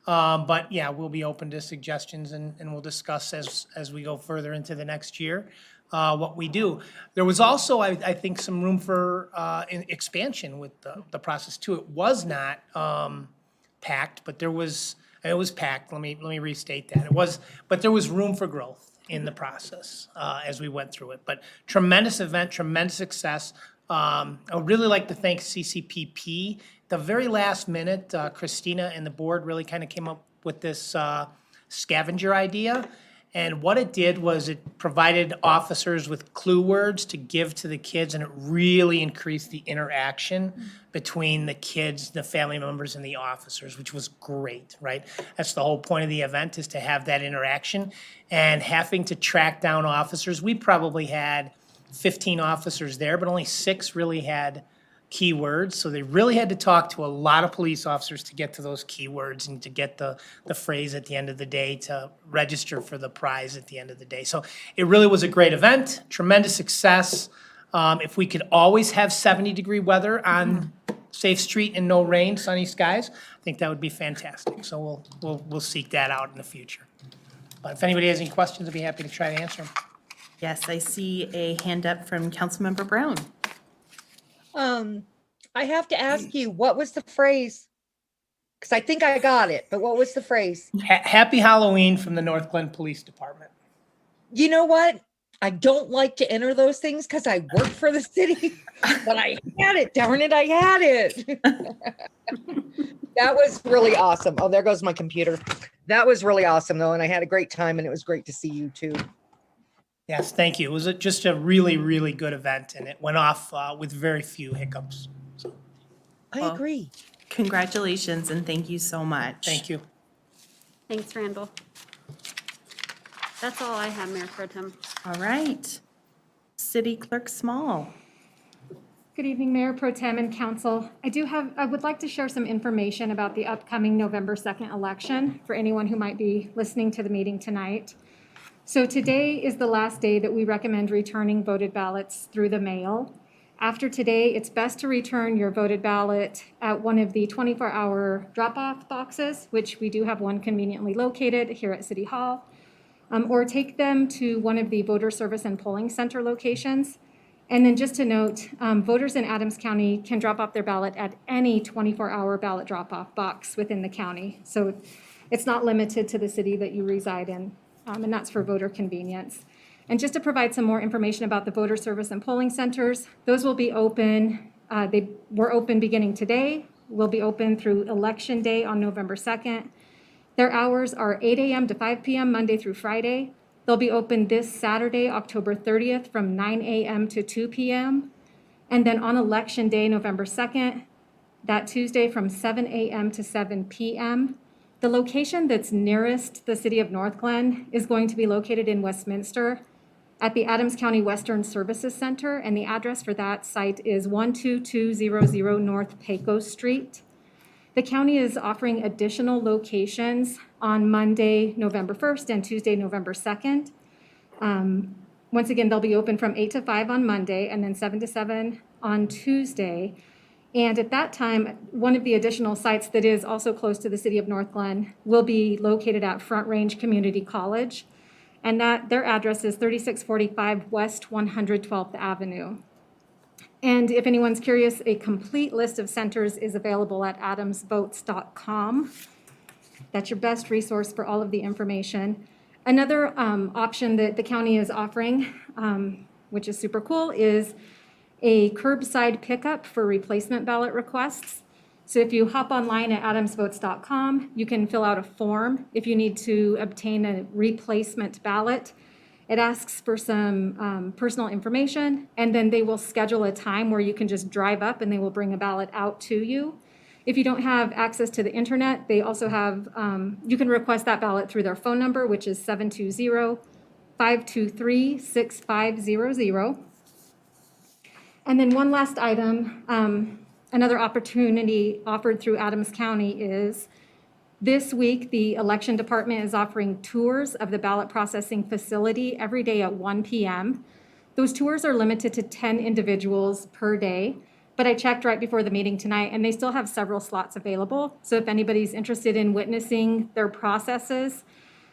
But yeah, we'll be open to suggestions, and we'll discuss as we go further into the next year what we do. There was also, I think, some room for expansion with the process too. It was not packed, but it was packed. Let me restate that. It was, but there was room for growth in the process as we went through it. But tremendous event, tremendous success. I would really like to thank CCPP. The very last minute, Christina and the board really kind of came up with this scavenger idea. And what it did was it provided officers with clue words to give to the kids, and it really increased the interaction between the kids, the family members, and the officers, which was great, right? That's the whole point of the event, is to have that interaction. And having to track down officers, we probably had 15 officers there, but only 6 really had keywords. So they really had to talk to a lot of police officers to get to those keywords and to get the phrase at the end of the day to register for the prize at the end of the day. So it really was a great event, tremendous success. If we could always have 70-degree weather on Safe Street and no rain, sunny skies, I think that would be fantastic. So we'll seek that out in the future. But if anybody has any questions, I'd be happy to try to answer them. Yes, I see a hand up from Councilmember Brown. I have to ask you, what was the phrase? Because I think I got it, but what was the phrase? Happy Halloween from the Northglenn Police Department. You know what? I don't like to enter those things because I work for the city, but I had it. Darn it, I had it. That was really awesome. Oh, there goes my computer. That was really awesome, though, and I had a great time, and it was great to see you, too. Yes, thank you. It was just a really, really good event, and it went off with very few hiccups. I Well, agree. Congratulations and thank you so much. Thank you. Thanks, Randall. That's all I have, Mayor Pro Tem. All right. City Clerk Small. Good evening, Mayor Pro Tem and Council. I would like to share some information about the upcoming November 2nd election for anyone who might be listening to the meeting tonight. So today is the last day that we recommend returning voted ballots through the mail. After today, it's best to return your voted ballot at one of the 24-hour drop-off boxes, which we do have one conveniently located here at City Hall, or take them to one of the voter service and polling center locations. And then just to note, voters in Adams County can drop off their ballot at any 24-hour ballot drop-off box within the county. So it's not limited to the city that you reside in, and that's for voter convenience. And just to provide some more information about the voter service and polling centers, those will be open. They were open beginning today, will be open through Election Day on November 2nd. Their hours are 8 a.m. to 5 p.m. Monday through Friday. They'll be open this Saturday, October 30th from 9 a.m. to 2 p.m. And then on Election Day, November 2nd, that Tuesday from 7 a.m. to 7 p.m. The location that's nearest the city of Northglenn is going to be located in Westminster at the Adams County Western Services Center, and the address for that site is 12200 North Pecos Street. The county is offering additional locations on Monday, November 1st and Tuesday, November 2nd. Once again, they'll be open from 8 to 5 on Monday and then 7 to 7 on Tuesday. And at that time, one of the additional sites that is also close to the city of Northglenn will be located at Front Range Community College. And their address is 3645 West 112th Avenue. And if anyone's curious, a complete list of centers is available at adamsvotes.com. That's your best resource for all of the information. Another option that the county is offering, which is super cool, is a curbside pickup for replacement ballot requests. So if you hop online at adamsvotes.com, you can fill out a form if you need to obtain a replacement ballot. It asks for some personal information, and then they will schedule a time where you can just drive up and they will bring a ballot out to you. If you don't have access to the internet, they also have, you can request that ballot through their phone number, which is 720-523-6500. And then one last item, another opportunity offered through Adams County is this week, the election department is offering tours of the ballot processing facility every day at 1 p.m. Those tours are limited to 10 individuals per day, but I checked right before the meeting tonight and they still have several slots available. So if anybody's interested in witnessing their processes,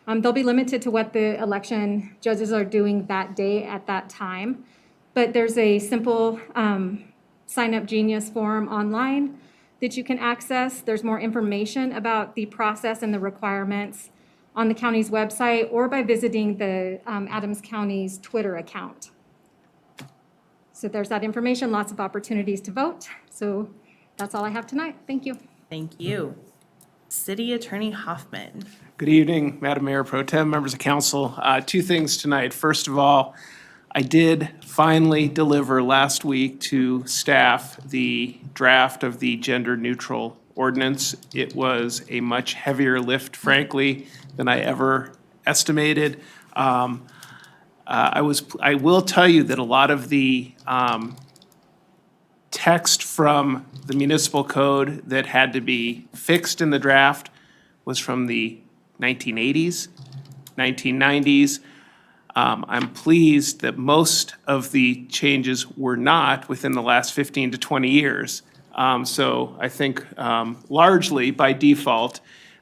they'll be limited to what the election judges are doing that day at that time. But there's a simple Sign Up Genius form online that you can access. There's more information about the process and the requirements on the county's website or by visiting the Adams County's Twitter account. So there's that information, lots of opportunities to vote. So that's all I have tonight. Thank you. Thank you. City Attorney Hoffman. Good evening, Madam Mayor Pro Tem, members of council. Two things tonight. First of all, I did finally deliver last week to staff the draft of the gender-neutral ordinance. It was a much heavier lift, frankly, than I ever estimated. I will tell you that a lot of the text from the municipal code that had to be fixed in the draft was from the 1980s, 1990s. I'm pleased that most of the changes were not within the last 15 to 20 years. So I think largely by default,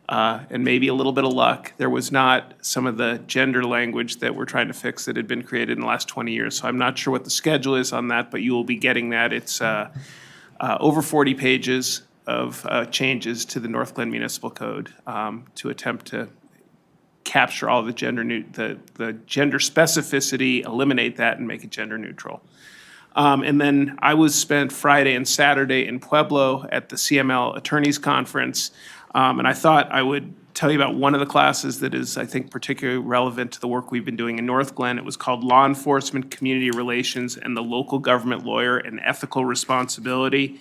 and maybe a little bit of luck, there was not some of the gender language that we're trying to fix that had been created in the last 20 years. So I'm not sure what the schedule is on that, but you will be getting that. It's over 40 pages of changes to the Northglenn Municipal Code to attempt to capture all the the gender specificity, eliminate that, and make it gender neutral. And then I spent Friday and Saturday in Pueblo at the CML Attorneys Conference, and I thought I would tell you about one of the classes that is, I think, particularly relevant to the work we've been doing in Northglenn. It was called Law Enforcement, Community Relations, and the Local Government Lawyer and Ethical Responsibility.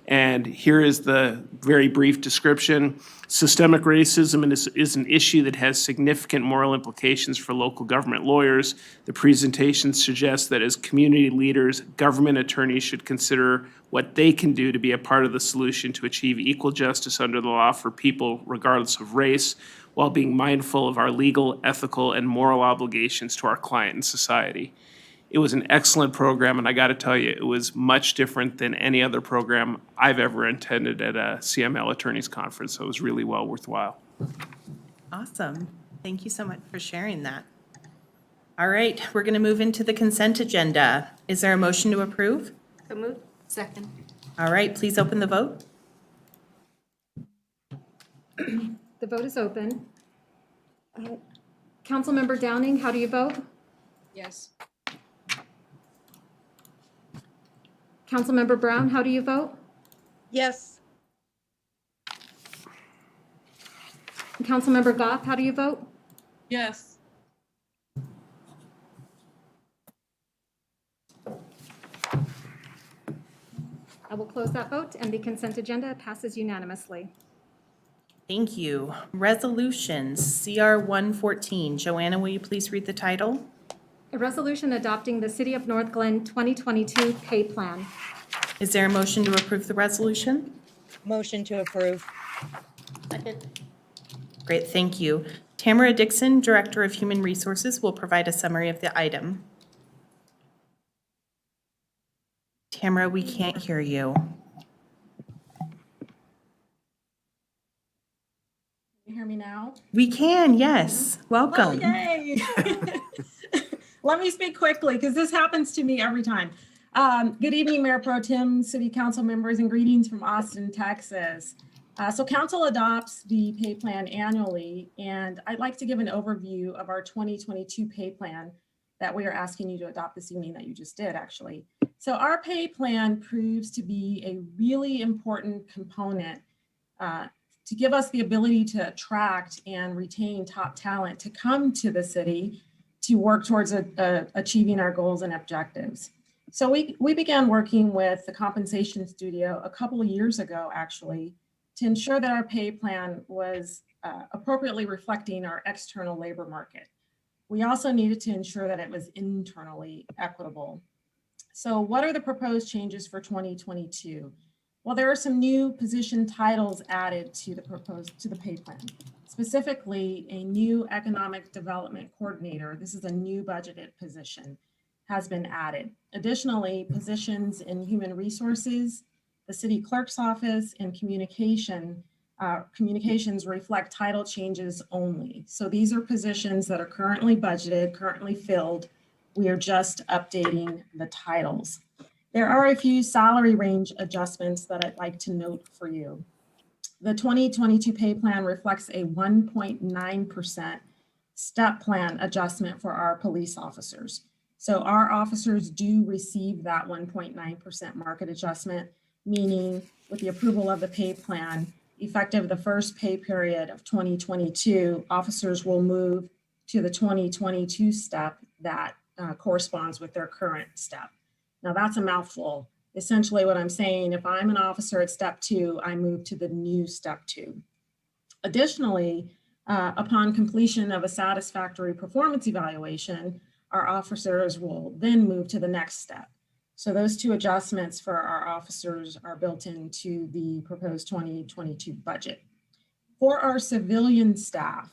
And here is the very brief description. Systemic racism is an issue that has significant moral implications for local government lawyers. The presentation suggests that as community leaders, government attorneys should consider what they can do to be a part of the solution to achieve equal justice under the law for people regardless of race, while being mindful of our legal, ethical, and moral obligations to our client and society. It was an excellent program, and I got to tell you, it was much different than any other program I've ever attended at a CML Attorneys Conference, so it was really well worthwhile. Awesome. Thank you so much for sharing that. All right, we're going to move into the consent agenda. Is there a motion to approve? So moved. Second. All right, please open the vote. The vote is open. Councilmember Downing, how do you vote? Yes. Councilmember Brown, how do you vote? Yes. Councilmember Goff, how do you vote? Yes. I will close that vote, and the consent agenda passes unanimously. Thank you. Resolutions, CR 114. Joanna, will you please read the title? A resolution adopting the City of Northglenn 2022 pay plan. Is there a motion to approve the resolution? Motion to approve. Second. Great, thank you. Tamara Dixon, Director of Human Resources, will provide a summary of the item. Tamara, we can't hear you. You hear me now? We can, yes. Welcome. Oh, yay. Let me speak quickly because this happens to me every time. Good evening, Mayor Pro Tem, City Council members, and greetings from Austin, Texas. So Council adopts the pay plan annually, and I'd like to give an overview of our 2022 pay plan that we are asking you to adopt this evening, that you just did, actually. So our pay plan proves to be a really important component to give us the ability to attract and retain top talent to come to the city to work towards achieving our goals and objectives. So we began working with the Compensation Studio a couple of years ago, actually, to ensure that our pay plan was appropriately reflecting our external labor market. We also needed to ensure that it was internally equitable. So what are the proposed changes for 2022? Well, there are some new position titles added to the pay plan. Specifically, a new economic development coordinator, this is a new budgeted position, has been added. Additionally, positions in human resources, the city clerk's office, and communications reflect title changes only. So these are positions that are currently budgeted, currently filled. We are just updating the titles. There are a few salary range adjustments that I'd like to note for you. The 2022 pay plan reflects a 1.9% step plan adjustment for our police officers. So our officers do receive that 1.9% market adjustment, meaning with the approval of the pay plan, effective the first pay period of 2022, officers will move to the 2022 step that corresponds with their current step. Now that's a mouthful. Essentially what I'm saying, if I'm an officer at step 2, I move to the new step 2. Additionally, upon completion of a satisfactory performance evaluation, our officers will then move to the next step. So those two adjustments for our officers are built into the proposed 2022 budget. For our civilian staff,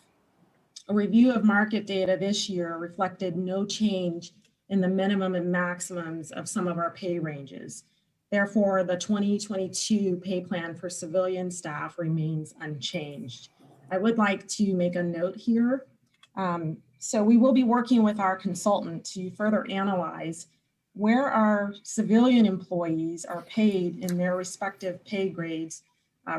a review of market data this year reflected no change in the minimum and maximums of some of our pay ranges. Therefore, the 2022 pay plan for civilian staff remains unchanged. I would like to make a note here. So we will be working with our consultant to further analyze where our civilian employees are paid in their respective pay grades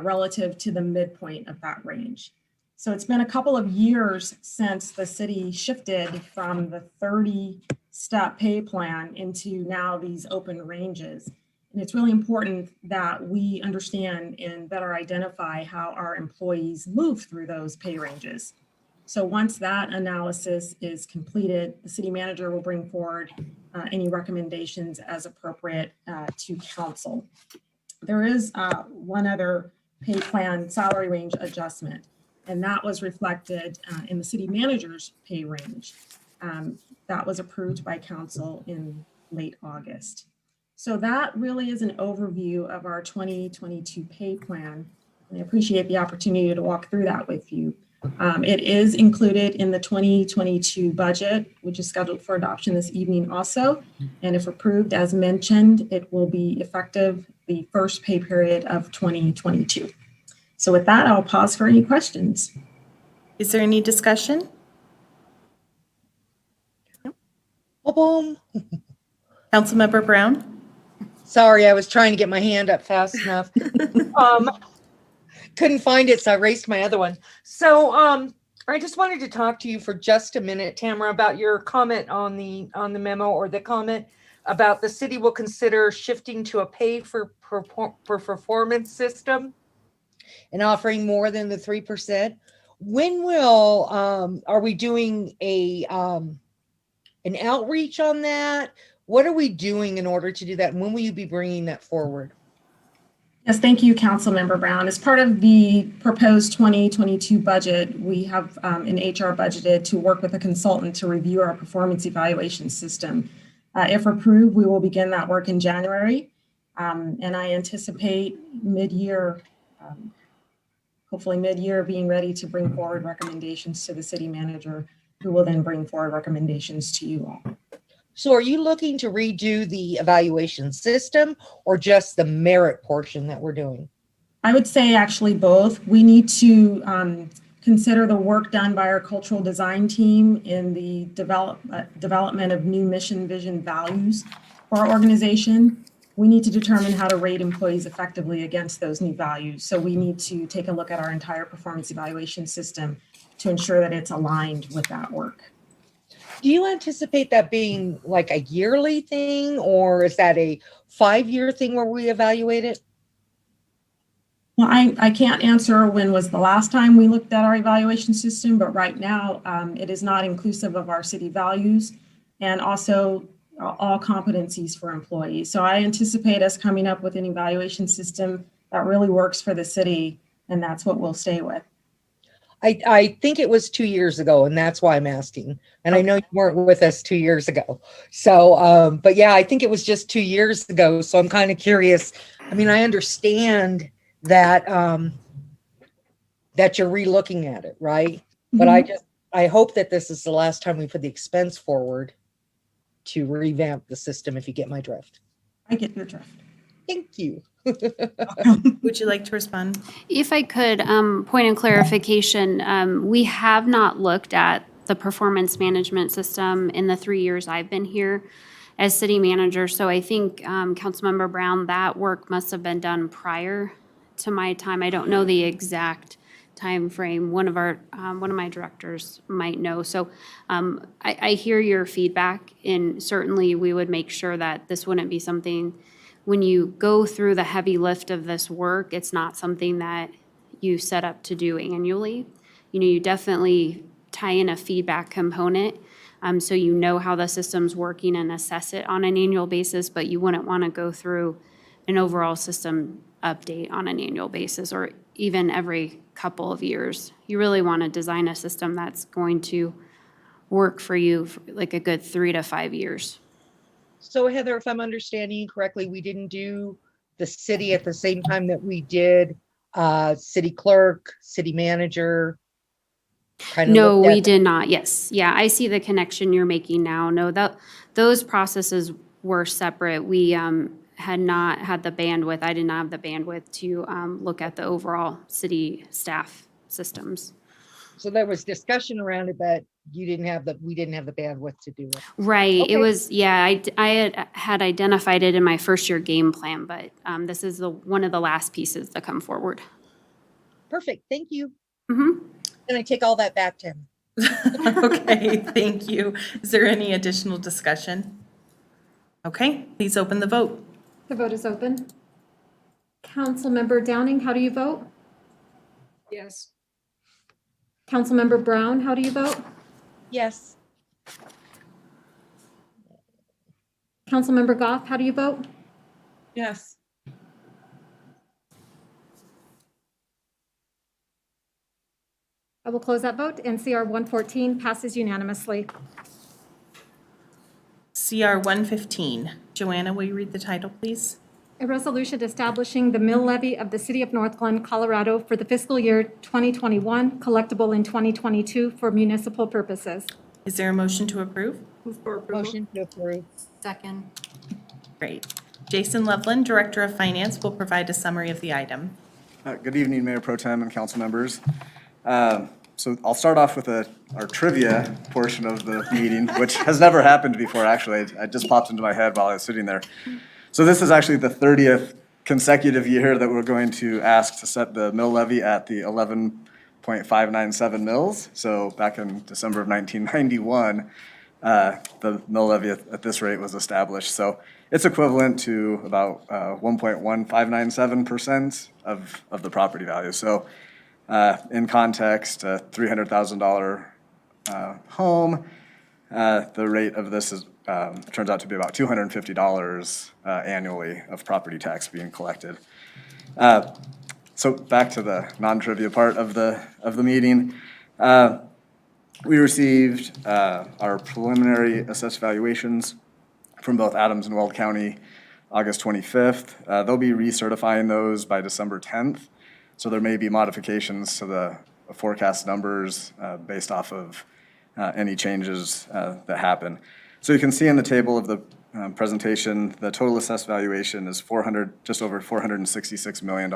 relative to the midpoint of that range. So it's been a couple of years since the city shifted from the 30-step pay plan into now these open ranges. And it's really important that we understand and better identify how our employees move through those pay ranges. So once that analysis is completed, the city manager will bring forward any recommendations as appropriate to council. There is one other pay plan salary range adjustment, and that was reflected in the city manager's pay range. That was approved by council in late August. So that really is an overview of our 2022 pay plan. And I appreciate the opportunity to walk through that with you. It is included in the 2022 budget, which is scheduled for adoption this evening also. And if approved, as mentioned, it will be effective the first pay period of 2022. So with that, I'll pause for any questions. Is there any discussion? Boom. Councilmember Brown? Sorry, I was trying to get my hand up fast enough. Couldn't find it, so I erased my other one. So I just wanted to talk to you for just a minute, Tamara, about your comment on the memo, or the comment about the city will consider shifting to a pay for performance system and offering more than the 3%. When will are we doing an outreach on that? What are we doing in order to do that? And when will you be bringing that forward? Yes, thank you, Councilmember Brown. As part of the proposed 2022 budget, we have in HR budgeted to work with a consultant to review our performance evaluation system. If approved, we will begin that work in January. And I anticipate mid-year, hopefully mid-year, being ready to bring forward recommendations to the city manager, who will then bring forward recommendations to you all. So are you looking to redo the evaluation system or just the merit portion that we're doing? I would say actually both. We need to consider the work done by our cultural design team in the development of new mission, vision, values for our organization. We need to determine how to rate employees effectively against those new values. So we need to take a look at our entire performance evaluation system to ensure that it's aligned with that work. Do you anticipate that being like a yearly thing, or is that a 5-year thing where we evaluate it? Well, I can't answer when was the last time we looked at our evaluation system, but right now it is not inclusive of our city values and also all competencies for employees. So I anticipate us coming up with an evaluation system that really works for the city, and that's what we'll stay with. I think it was 2 years ago, and that's why I'm asking. And I know you weren't with us 2 years ago. So, but yeah, I think it was just 2 years ago. So I'm kind of curious. I mean, I understand that, that you're re-looking at it, right? But I hope that this is the last time we put the expense forward to revamp the system, if you get my drift. I get your drift. Thank you. Would you like to respond? If I could, point of clarification, we have not looked at the performance management system in the 3 years I've been here as city manager. So I think, Councilmember Brown, that work must have been done prior to my time. I don't know the exact time frame. One of my directors might know. So I hear your feedback, and certainly we would make sure that this wouldn't be something, when you go through the heavy lift of this work, it's not something that you set up to do annually. You know, you definitely tie in a feedback component, so you know how the system's working and assess it on an annual basis, but you wouldn't want to go through an overall system update on an annual basis or even every couple of years. You really want to design a system that's going to work for you for like a good 3 to 5 years. So Heather, if I'm understanding you correctly, we didn't do the city at the same time that we did city clerk, city manager. No, we did not. Yes. Yeah, I see the connection you're making now. No, those processes were separate. We had not had the bandwidth. I did not have the bandwidth to look at the overall city staff systems. So there was discussion around it, but we didn't have the bandwidth to do it. Right. Okay. It was, yeah, I had identified it in my first year game plan, but this is one of the last pieces that come forward. Perfect. Thank you. Mm-hmm. And I take all that back, Tim. Okay, thank you. Is there any additional discussion? Okay, please open the vote. The vote is open. Councilmember Downing, how do you vote? Yes. Councilmember Brown, how do you vote? Yes. Councilmember Goff, how do you vote? Yes. I will close that vote, and CR 114 passes unanimously. CR 115. Joanna, will you read the title, please? A resolution establishing the mill levy of the City of Northglenn, Colorado for the fiscal year 2021, collectible in 2022 for municipal purposes. Is there a motion to approve? Motion to approve. Second. Great. Jason Loveland, Director of Finance, will provide a summary of the item. Good evening, Mayor Pro Tem and council members. So I'll start off with our trivia portion of the meeting, which has never happened before, actually. It just popped into my head while I was sitting there. So this is actually the 30th consecutive year that we're going to ask to set the mill levy at the 11.597 mills. So back in December of 1991, the mill levy at this rate was established. So it's equivalent to about 1.1597% of the property value. So in context, a $300,000 home, the rate of this is turns out to be about $250 annually of property tax being collected. So back to the non-trivia part of the meeting. We received our preliminary assessed valuations from both Adams and Weld County August 25th. They'll be recertifying those by December 10th. So there may be modifications to the forecast numbers based off of any changes that happen. So you can see in the table of the presentation, the total assessed valuation is just over $466 million,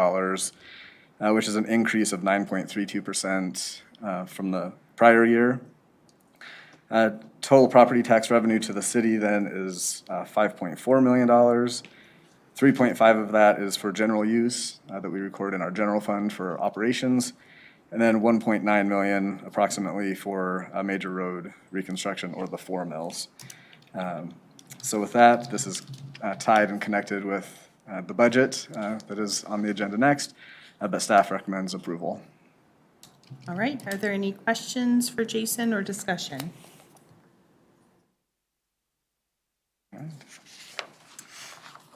which is an increase of 9.32% from the prior year. Total property tax revenue to the city then is $5.4 million. 3.5 of that is for general use that we record in our general fund for operations. And then 1.9 million approximately for a major road reconstruction or the 4 mills. So with that, this is tied and connected with the budget that is on the agenda next, but staff recommends approval. All right, are there any questions for Jason or discussion?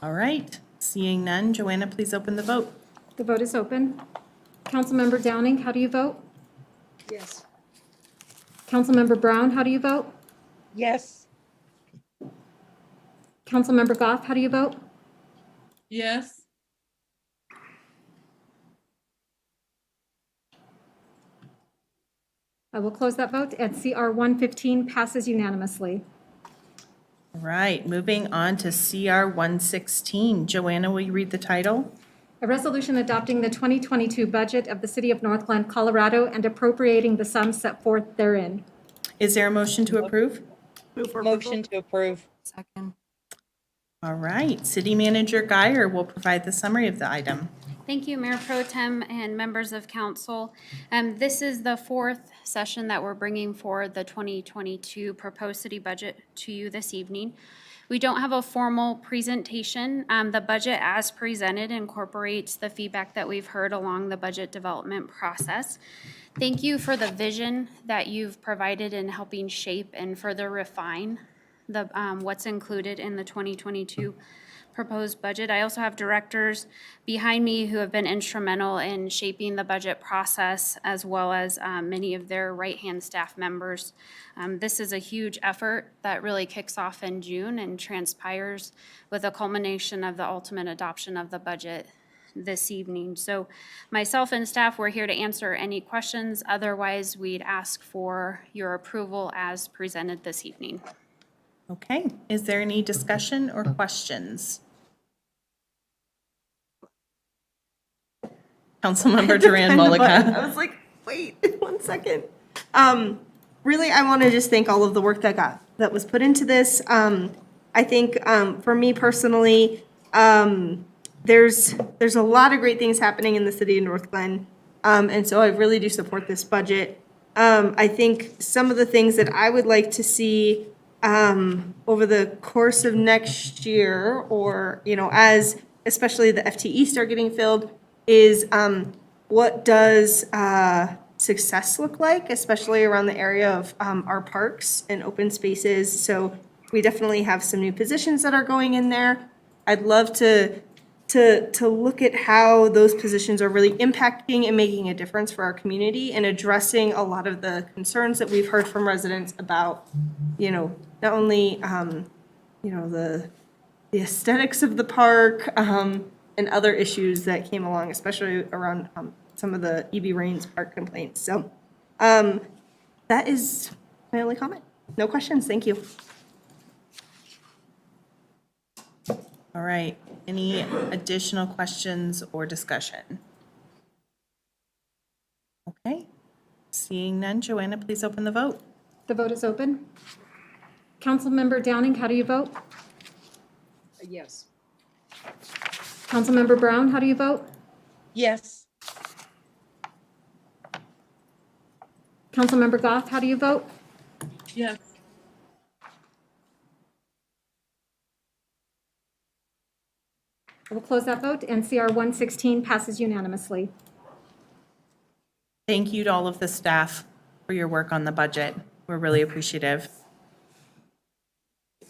All right, seeing none, Joanna, please open the vote. The vote is open. Councilmember Downing, how do you vote? Yes. Councilmember Brown, how do you vote? Yes. Councilmember Goff, how do you vote? Yes. I will close that vote, and CR 115 passes unanimously. All right, moving on to CR 116. Joanna, will you read the title? A resolution adopting the 2022 budget of the City of Northland, Colorado, and appropriating the sums set forth therein. Is there a motion to approve? Motion to approve. Second. All right, City Manager Guyer will provide the summary of the item. Thank you, Mayor Pro Tem and members of council. This is the fourth session that we're bringing forward the 2022 proposed city budget to you this evening. We don't have a formal presentation. The budget as presented incorporates the feedback that we've heard along the budget development process. Thank you for the vision that you've provided in helping shape and further refine the what's included in the 2022 proposed budget. I also have directors behind me who have been instrumental in shaping the budget process, as well as many of their right-hand staff members. This is a huge effort that really kicks off in June and transpires with a culmination of the ultimate adoption of the budget this evening. So myself and staff, we're here to answer any questions. Otherwise, we'd ask for your approval as presented this evening. Okay, is there any discussion or questions? Councilmember Duran Mullica. I was like, wait, 1 second. Really, I want to just thank all of the work that was put into this. I think for me personally, there's a lot of great things happening in the city of Northglenn, and so I really do support this budget. I think some of the things that I would like to see over the course of next year, or, as especially the FTE start getting filled, is what does success look like, especially around the area of our parks and open spaces. So we definitely have some new positions that are going in there. I'd love to look at how those positions are really impacting and making a difference for our community and addressing a lot of the concerns that we've heard from residents about, not only, the aesthetics of the park, and other issues that came along, especially around some of the EB Rains park complaints. So that is my only comment. No questions. Thank you. All right. Any additional questions or discussion? Okay. Seeing none, Joanna, please open the vote. The vote is open. Councilmember Downing, how do you vote? Yes. Councilmember Brown, how do you vote? Yes. Councilmember Goff, how do you vote? Yes. I will close that vote, and CR 116 passes unanimously. Thank you to all of the staff for your work on the budget. We're really appreciative.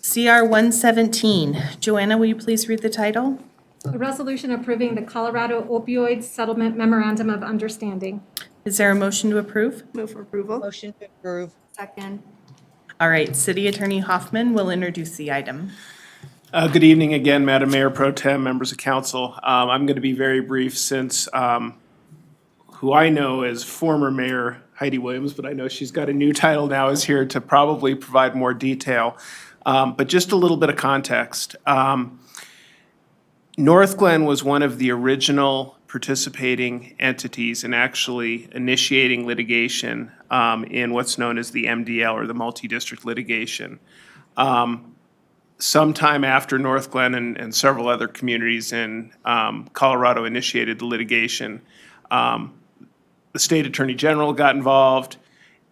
CR 117. Joanna, will you please read the title? A resolution approving the Colorado Opioid Settlement Memorandum of Understanding. Is there a motion to approve? Move for approval. Motion to approve. Second. All right, City Attorney Hoffman will introduce the item. Good evening again, Madam Mayor Pro Tem, members of council. I'm going to be very brief since who I know as former Mayor Heidi Williams, but I know she's got a new title now, is here to probably provide more detail. But just a little bit of context. Northglenn was one of the original participating entities in actually initiating litigation in what's known as the MDL, or the multi-district litigation. Sometime after Northglenn and several other communities in Colorado initiated the litigation, the state attorney general got involved,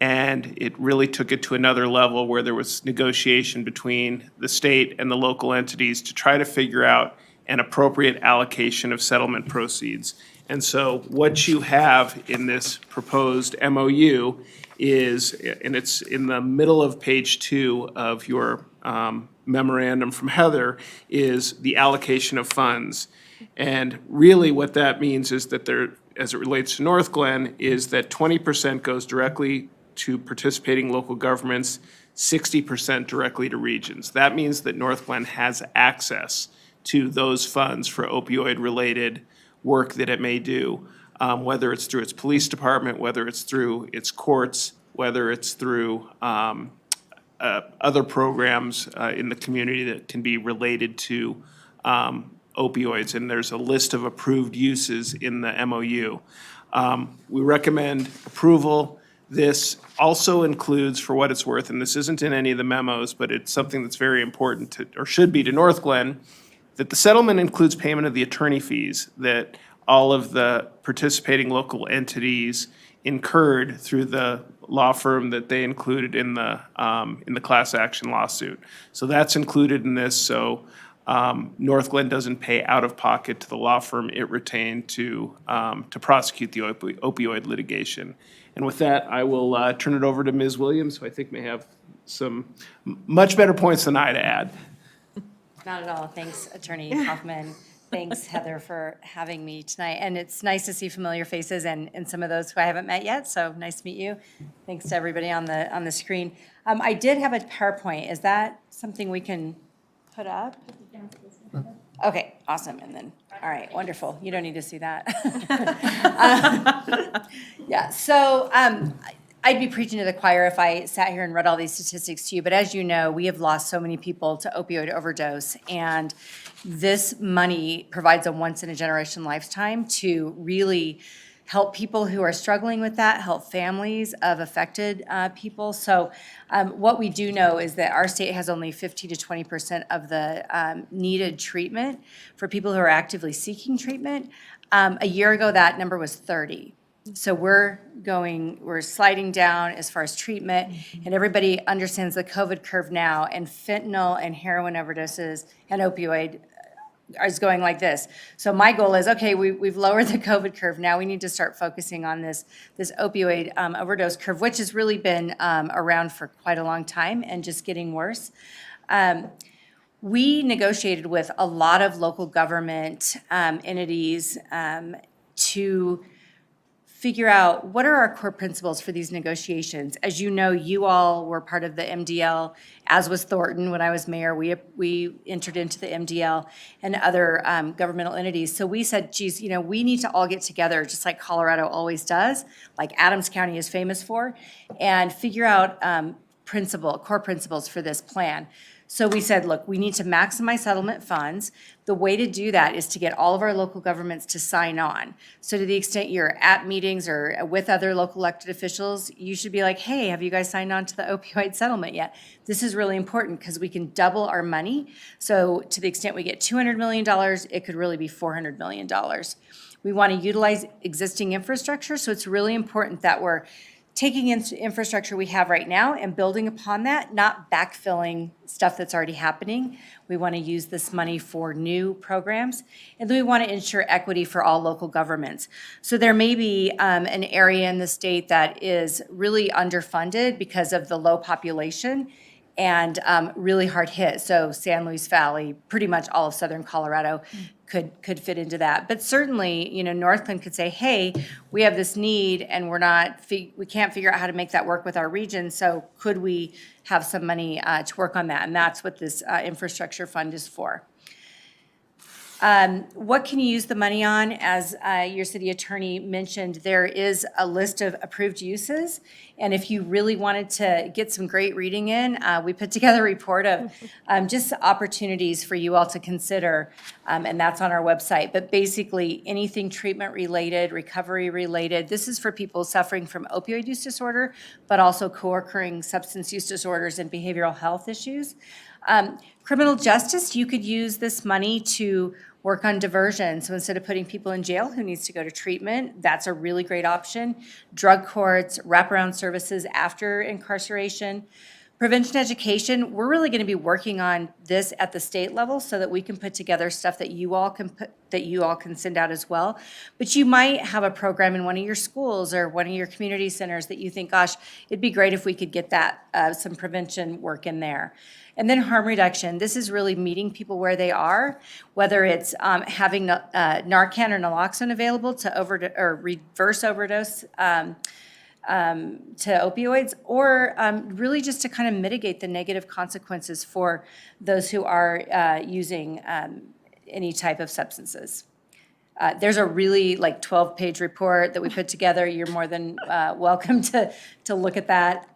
and it really took it to another level where there was negotiation between the state and the local entities to try to figure out an appropriate allocation of settlement proceeds. And so what you have in this proposed MOU is, and it's in the middle of page 2 of your memorandum from Heather, is the allocation of funds. And really what that means is that there, as it relates to Northglenn, is that 20% goes directly to participating local governments, 60% directly to regions. That means that Northglenn has access to those funds for opioid-related work that it may do, whether it's through its police department, whether it's through its courts, whether it's through other programs in the community that can be related to opioids. And there's a list of approved uses in the MOU. We recommend approval. This also includes, for what it's worth, and this isn't in any of the memos, but it's something that's very important to, or should be to Northglenn, that the settlement includes payment of the attorney fees that all of the participating local entities incurred through the law firm that they included in the class action lawsuit. So that's included in this. So Northglenn doesn't pay out of pocket to the law firm it retained to prosecute the opioid litigation. And with that, I will turn it over to Ms. Williams, who I think may have some much better points than I to add. Not at all. Thanks, Attorney Hoffman. Thanks, Heather, for having me tonight. And it's nice to see familiar faces and some of those who I haven't met yet. So nice to meet you. Thanks to everybody on the screen. I did have a PowerPoint. Is that something we can put up? Okay, awesome. And then, all right, wonderful. You don't need to see that. Yeah, so I'd be preaching to the choir if I sat here and read all these statistics to you, but as you know, we have lost so many people to opioid overdose, and this money provides a once-in-a-generation lifetime to really help people who are struggling with that, help families of affected people. So what we do know is that our state has only 15 to 20% of the needed treatment for people who are actively seeking treatment. A year ago, that number was 30. So we're sliding down as far as treatment, and everybody understands the COVID curve now, and fentanyl and heroin overdoses and opioid is going like this. So my goal is, okay, we've lowered the COVID curve. Now we need to start focusing on this opioid overdose curve, which has really been around for quite a long time and just getting worse. We negotiated with a lot of local government entities to figure out what are our core principles for these negotiations. As you know, you all were part of the MDL, as was Thornton when I was mayor. We entered into the MDL and other governmental entities. So we said, geez, we need to all get together, just like Colorado always does, like Adams County is famous for, and figure out core principles for this plan. So we said, look, we need to maximize settlement funds. The way to do that is to get all of our local governments to sign on. So to the extent you're at meetings or with other local elected officials, you should be like, hey, have you guys signed on to the opioid settlement yet? This is really important because we can double our money. So to the extent we get $200 million, it could really be $400 million. We want to utilize existing infrastructure. So it's really important that we're taking infrastructure we have right now and building upon that, not backfilling stuff that's already happening. We want to use this money for new programs, and then we want to ensure equity for all local governments. So there may be an area in the state that is really underfunded because of the low population and really hard hit. So San Luis Valley, pretty much all of southern Colorado could fit into that. But certainly, Northland could say, hey, we have this need and we can't figure out how to make that work with our region. So could we have some money to work on that? And that's what this infrastructure fund is for. What can you use the money on? As your city attorney mentioned, there is a list of approved uses. And if you really wanted to get some great reading in, we put together a report of just opportunities for you all to consider, and that's on our website. But basically, anything treatment related, recovery related, this is for people suffering from opioid use disorder, but also co-occurring substance use disorders and behavioral health issues. Criminal justice, you could use this money to work on diversion. So instead of putting people in jail who needs to go to treatment, that's a really great option. Drug courts, wraparound services after incarceration. Prevention education, we're really going to be working on this at the state level so that we can put together stuff that you all can send out as well. But you might have a program in one of your schools or one of your community centers that you think, gosh, it'd be great if we could get that some prevention work in there. And then harm reduction. This is really meeting people where they are, whether it's having Narcan or naloxone available to reverse overdose to opioids, or really just to kind of mitigate the negative consequences for those who are using any type of substances. There's a really 12-page report that we put together. You're more than welcome to look at that.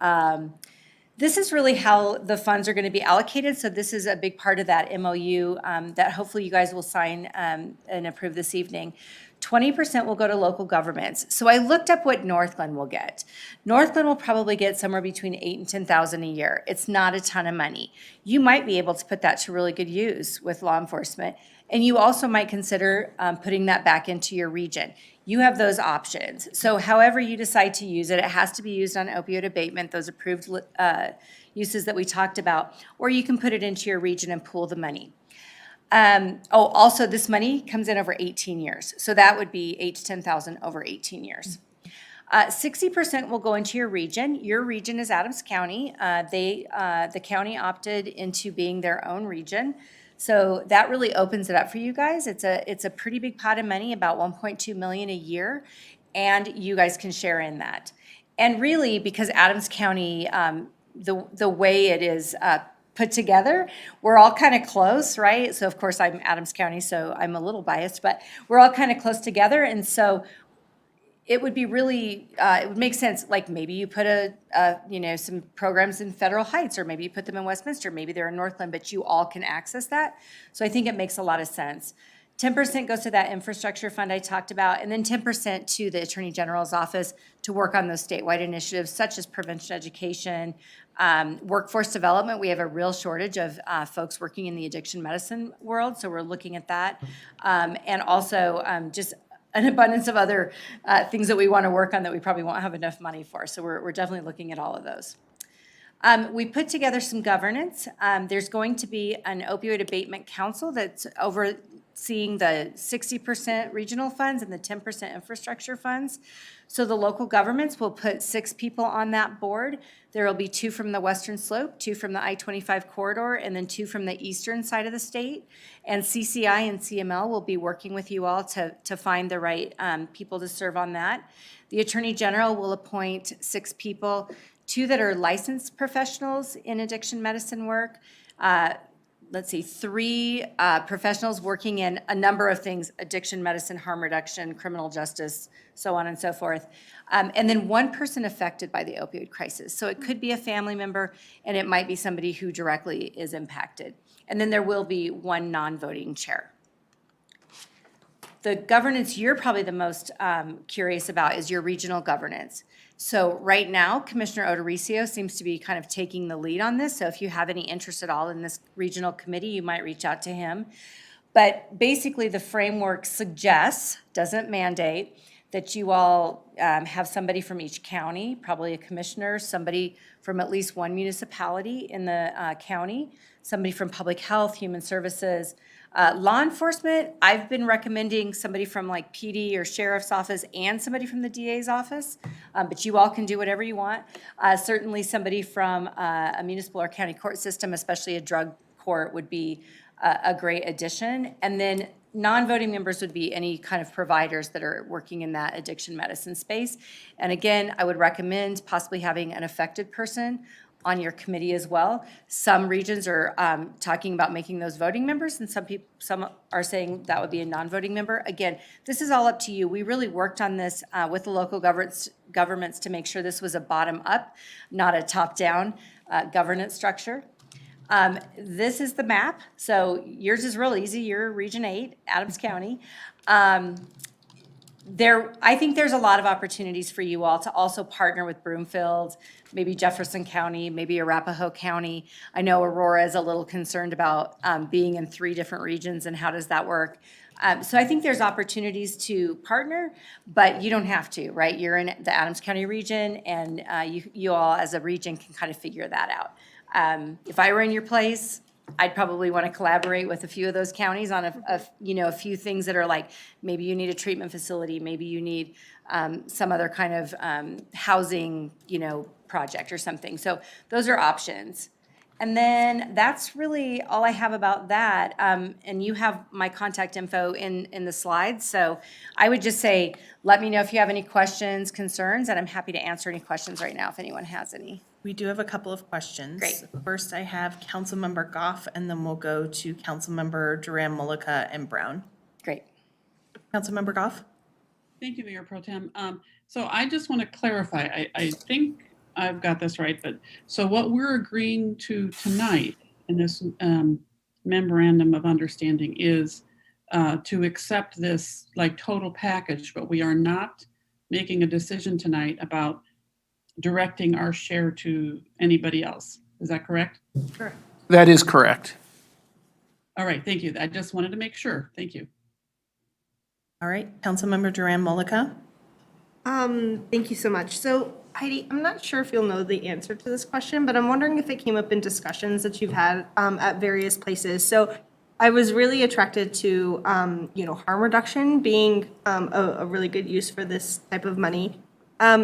This is really how the funds are going to be allocated. So this is a big part of that MOU that hopefully you guys will sign and approve this evening. 20% will go to local governments. So I looked up what Northland will get. Northland will probably get somewhere between $8,000 and $10,000 a year. It's not a ton of money. You might be able to put that to really good use with law enforcement. And you also might consider putting that back into your region. You have those options. So however you decide to use it, it has to be used on opioid abatement, those approved uses that we talked about, or you can put it into your region and pool the money. Also this money comes in over 18 years. So that would be $8,000 to $10,000 over 18 years. 60% will go into your region. Your region is Adams County. The county opted into being their own region. So that really opens it up for you guys. It's a pretty big pot of money, about $1.2 million a year, and you guys can share in that. And really, because Adams County, the way it is put together, we're all kind of close, right? So of course I'm Adams County, so I'm a little biased, but we're all kind of close together, and so it would be really, it would make sense, like maybe you put some programs in Federal Heights, or maybe you put them in Westminster, maybe they're in Northland, but you all can access that. So I think it makes a lot of sense. 10% goes to that infrastructure fund I talked about, and then 10% to the Attorney General's office to work on those statewide initiatives such as prevention education, workforce development. We have a real shortage of folks working in the addiction medicine world, so we're looking at that. And also just an abundance of other things that we want to work on that we probably won't have enough money for. So we're definitely looking at all of those. We put together some governance. There's going to be an opioid abatement council that's overseeing the 60% regional funds and the 10% infrastructure funds. So the local governments will put 6 people on that board. There will be 2 from the Western Slope, 2 from the I-25 corridor, and then 2 from the eastern side of the state. And CCI and CML will be working with you all to find the right people to serve on that. The Attorney General will appoint 6 people, 2 that are licensed professionals in addiction medicine work. 3 professionals working in a number of things: addiction medicine, harm reduction, criminal justice, so on and so forth. And then 1 person affected by the opioid crisis. So it could be a family member, and it might be somebody who directly is impacted. And then there will be 1 non-voting chair. The governance you're probably the most curious about is your regional governance. So right now, Commissioner Odoricio seems to be kind of taking the lead on this. So if you have any interest at all in this regional committee, you might reach out to him. But basically, the framework suggests, doesn't mandate, that you all have somebody from each county, probably a commissioner, somebody from at least 1 municipality in the county, somebody from public health, human services, law enforcement. I've been recommending somebody from like PD or sheriff's office and somebody from the DA's office, but you all can do whatever you want. Certainly somebody from a municipal or county court system, especially a drug court, would be a great addition. And then non-voting members would be any kind of providers that are working in that addiction medicine space. And again, I would recommend possibly having an affected person on your committee as well. Some regions are talking about making those voting members, and some are saying that would be a non-voting member. Again, this is all up to you. We really worked on this with the local governments to make sure this was a bottom-up, not a top-down governance structure. This is the map. So yours is real easy. You're Region 8, Adams County. I think there's a lot of opportunities for you all to also partner with Broomfield, maybe Jefferson County, maybe Arapahoe County. I know Aurora is a little concerned about being in 3 different regions, and how does that work? So I think there's opportunities to partner, but you don't have to, right? You're in the Adams County region, and you all as a region can kind of figure that out. If I were in your place, I'd probably want to collaborate with a few of those counties on a few things that are like, maybe you need a treatment facility, maybe you need some other kind of housing, project or something. So those are options. And then that's really all I have about that. And you have my contact info in the slides. So I would just say, let me know if you have any questions, concerns, and I'm happy to answer any questions right now if anyone has any. We do have a couple of questions. Great. First, I have Councilmember Goff, and then we'll go to Councilmember Duran, Mullica, and Brown. Great. Councilmember Goff? Thank you, Mayor Pro Tem. So I just want to clarify, I think I've got this right, but so what we're agreeing to tonight in this memorandum of understanding is to accept this like total package, but we are not making a decision tonight about directing our share to anybody else. Is that correct? Correct. That is correct. All right, thank you. I just wanted to make sure. Thank you. All right, Councilmember Duran, Mullica? Thank you so much. So Heidi, I'm not sure if you'll know the answer to this question, but I'm wondering if it came up in discussions that you've had at various places. So I was really attracted to, harm reduction being a really good use for this type of money.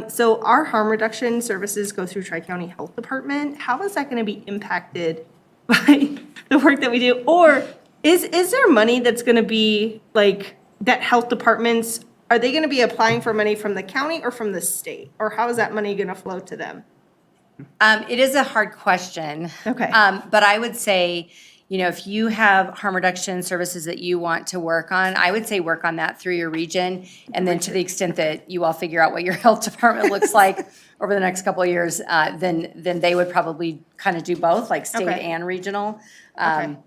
So our harm reduction services go through Tri-County Health Department. How is that going to be impacted by the work that we do? Or is there money that's going to be like that health departments, are they going to be applying for money from the county or from the state? Or how is that money going to flow to them? It is a hard question. Okay. But I would say, if you have harm reduction services that you want to work on, I would say work on that through your region. And then to the extent that you all figure out what your health department looks like over the next couple of years, then they would probably kind of do both, like state Okay. and regional. Okay.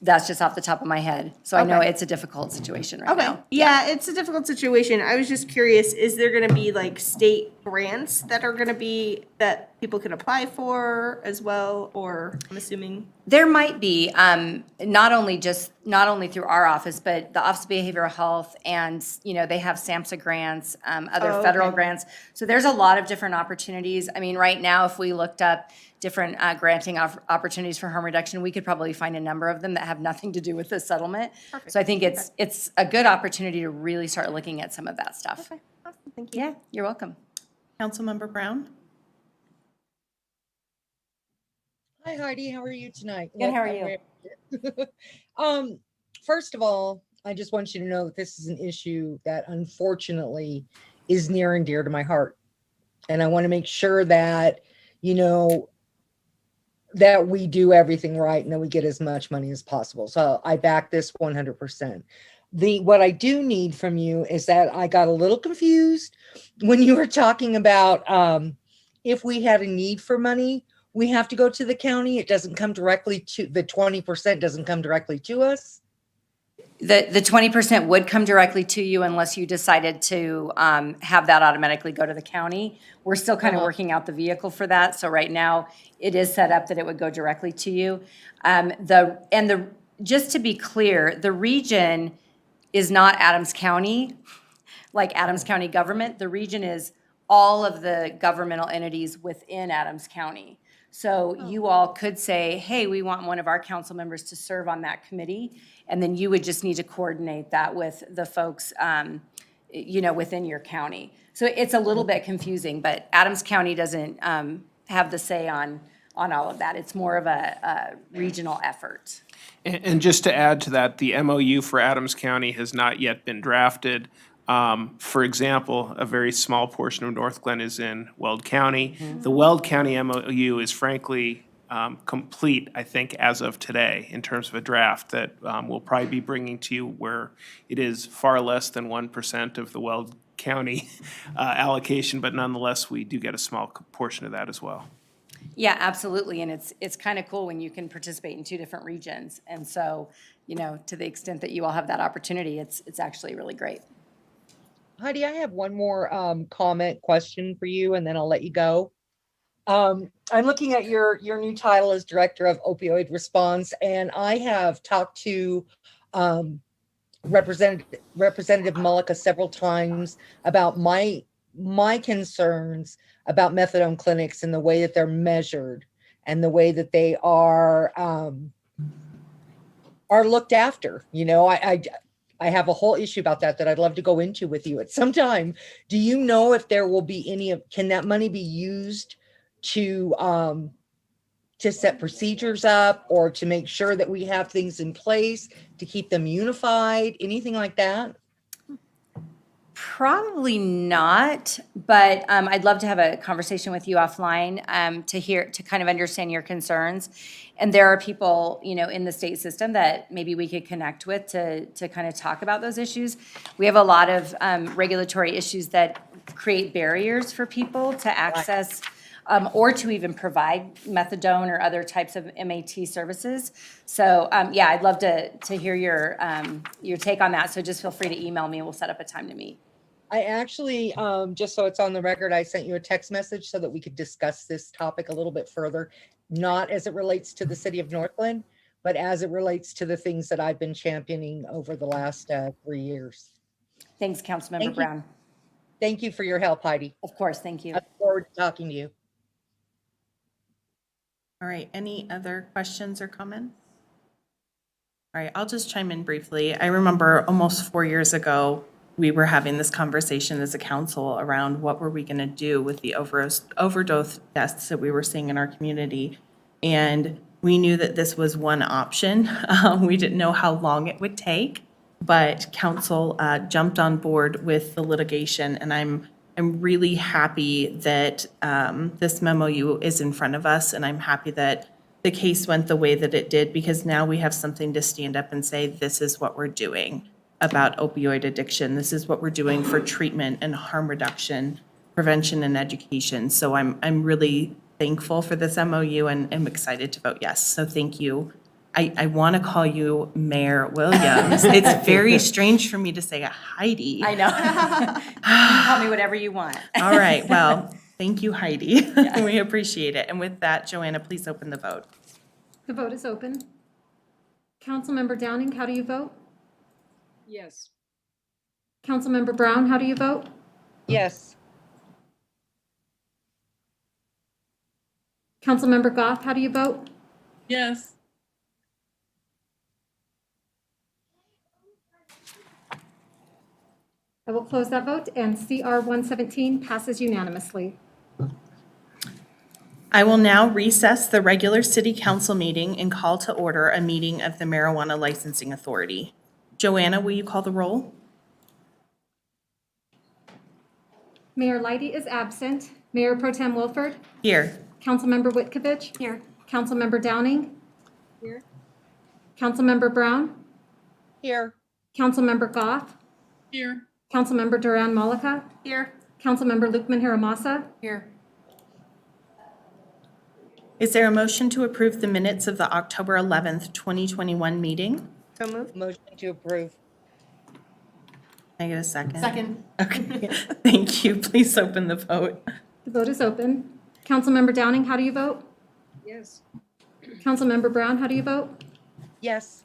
That's just off the top of my head. So I know Okay. it's a difficult situation right Okay. now. Yeah, it's a difficult situation. I was just curious, is there going to be like state grants that are going to be, that people can apply for as well, or I'm assuming? There might be, not only through our office, but the Office of Behavioral Health, and, you know, they have SAMHSA grants, other Oh, federal okay. grants. So there's a lot of different opportunities. I mean, right now, if we looked up different granting opportunities for harm reduction, we could probably find a number of them that have nothing to do with this settlement. Perfect. So I think it's a good opportunity to really start looking at some of that stuff. Okay, awesome, thank you. Yeah, you're welcome. Councilmember Brown? Hi Heidi, how are you tonight? Good, how are you? First of all, I just want you to know that this is an issue that unfortunately is near and dear to my heart. And I want to make sure that, you know, that we do everything right and that we get as much money as possible. So I back this 100%. What I do need from you is that I got a little confused when you were talking about if we had a need for money, we have to go to the county. It doesn't come directly to, the 20% doesn't come directly to us. The 20% would come directly to you unless you decided to have that automatically go to the county. We're still kind of working out the vehicle for that. So right now, it is set up that it would go directly to you. Just to be clear, the region is not Adams County, like Adams County government. The region is all of the governmental entities within Adams County. So you all could say, hey, we want one of our council members to serve on that committee. And then you would just need to coordinate that with the folks, you know, within your county. So it's a little bit confusing, but Adams County doesn't have the say on all of that. It's more of a regional effort. And just to add to that, the MOU for Adams County has not yet been drafted. For example, a very small portion of Northglenn is in Weld County. The Weld County MOU is frankly complete, I think, as of today, in terms of a draft that we'll probably be bringing to you, where it is far less than 1% of the Weld County allocation, but nonetheless, we do get a small portion of that as well. Yeah, absolutely. And it's kind of cool when you can participate in two different regions. And so, you know, to the extent that you all have that opportunity, it's actually really great. Heidi, I have one more question for you, and then I'll let you go. I'm looking at your new title as Director of Opioid Response, and I have talked to Representative Mullica several times about my concerns about methadone clinics and the way that they're measured and the way that they are looked after. You know, I have a whole issue about that I'd love to go into with you at some time. Do you know if there will be can that money be used to set procedures up or to make sure that we have things in place to keep them unified, anything like that? Probably not, but I'd love to have a conversation with you offline to kind of understand your concerns. And there are people, you know, in the state system that maybe we could connect with to kind of talk about those issues. We have a lot of regulatory issues that create barriers for people to access or to even provide methadone or other types of MAT services. So yeah, I'd love to hear your take on that. So just feel free to email me and we'll set up a time to meet. I actually, just so it's on the record, I sent you a text message so that we could discuss this topic a little bit further, not as it relates to the city of Northland, but as it relates to the things that I've been championing over the last 3 years. Thanks, Councilmember Brown. Thank you for your help, Heidi. Of course, thank you. I look forward to talking to you. All right, any other questions or comments? All right, I'll just chime in briefly. I remember almost 4 years ago, we were having this conversation as a council around what were we going to do with the overdose deaths that we were seeing in our community. And we knew that this was one option. We didn't know how long it would take, but council jumped on board with the litigation. And I'm really happy that this memo is in front of us. And I'm happy that the case went the way that it did, because now we have something to stand up and say, this is what we're doing about opioid addiction. This is what we're doing for treatment and harm reduction, prevention and education. So I'm really thankful for this MOU and I'm excited to vote yes. So thank you I want to call you Mayor Williams. It's very strange for me to say Heidi. I know. You can call me whatever you want. All right, well, thank you, Heidi. We appreciate it. And with that, Joanna, please open the vote. The vote is open. Councilmember Downing, how do you vote? Yes. Councilmember Brown, how do you vote? Yes. Councilmember Goff, how do you vote? Yes. I will close that vote, and CR 117 passes unanimously. I will now recess the regular city council meeting and call to order a meeting of the Marijuana Licensing Authority. Joanna, will you call the roll? Mayor Leidy is absent. Mayor Pro Tem Wilford? Here. Councilmember Witkovich? Here. Councilmember Downing? Here. Councilmember Brown? Here. Councilmember Goff? Here. Councilmember Duran Malika? Here. Councilmember Lukman Hiramasa? Here. Is there a motion to approve the minutes of the October 11th, 2021 meeting? So moved. Motion to approve. Can I get a second? Second. Okay, thank you. Please open the vote. The vote is open. Councilmember Downing, how do you vote? Yes. Councilmember Brown, how do you vote? Yes.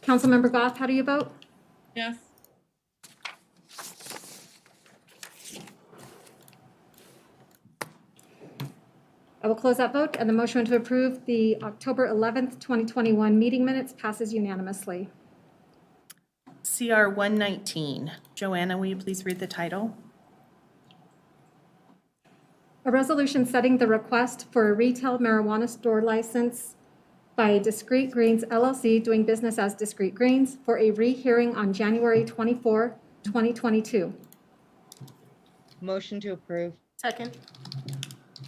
Councilmember Goff, how do you vote? Yes. I will close that vote, and the motion to approve the October 11th, 2021 meeting minutes passes unanimously. CR 119. Joanna, will you please read the title? A resolution setting the request for a retail marijuana store license by Discreet Greens LLC doing business as Discreet Greens for a rehearing on January 24, 2022. Motion to approve. Second.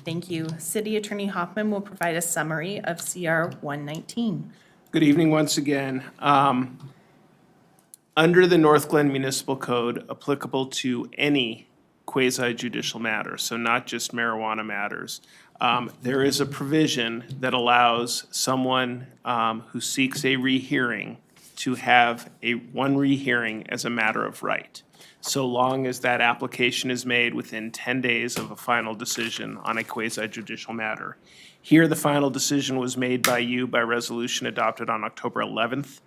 Thank you. City Attorney Hoffman will provide a summary of CR 119. Good evening once again. Under the Northglenn Municipal Code, applicable to any quasi-judicial matter, so not just marijuana matters, there is a provision that allows someone who seeks a rehearing to have one rehearing as a matter of right, so long as that application is made within 10 days of a final decision on a quasi-judicial matter. Here, the final decision was made by you by resolution adopted on October 11th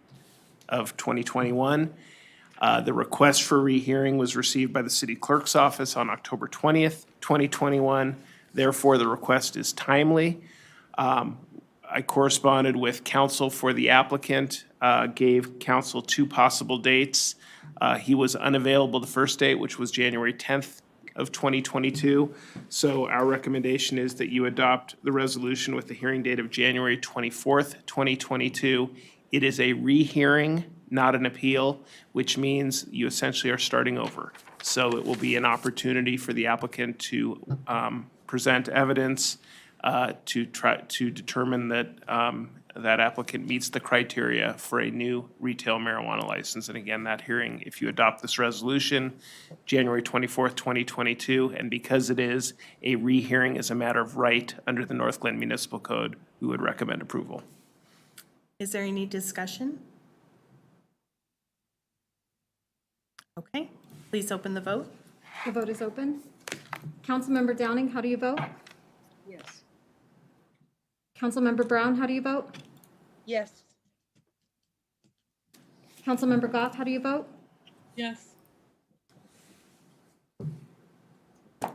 of 2021. The request for rehearing was received by the city clerk's office on October 20th, 2021. Therefore, the request is timely. I corresponded with counsel for the applicant, gave counsel two possible dates. He was unavailable the first date, which was January 10th of 2022. So our recommendation is that you adopt the resolution with the hearing date of January 24th, 2022. It is a rehearing, not an appeal, which means you essentially are starting over. So it will be an opportunity for the applicant to present evidence to try to determine that that applicant meets the criteria for a new retail marijuana license. And again, that hearing, if you adopt this resolution, January 24th, 2022, and because it is a rehearing as a matter of right under the Northglenn Municipal Code, we would recommend approval. Is there any discussion? Okay, please open the vote. The vote is open. Councilmember Downing, how do you vote? Yes. Councilmember Brown, how do you vote? Yes. Councilmember Goff, how do you vote? Yes. I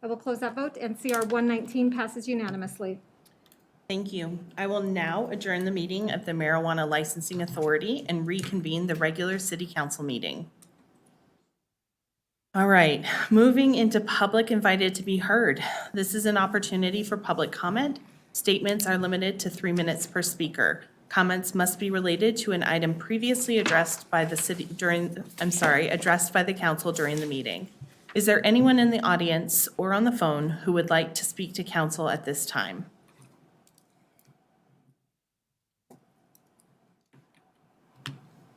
will close that vote, and CR 119 passes unanimously. Thank you. I will now adjourn the meeting of the Marijuana Licensing Authority and reconvene the regular city council meeting. All right, moving into public invited to be heard. This is an opportunity for public comment. Statements are limited to 3 minutes per speaker. Comments must be related to an item previously addressed by the city addressed by the council during the meeting. Is there anyone in the audience or on the phone who would like to speak to council at this time?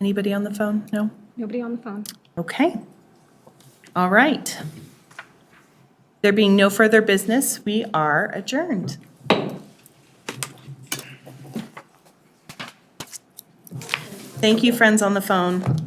Anybody on the phone? No? Nobody on the phone. Okay. All right. There being no further business, we are adjourned. Thank you, friends on the phone.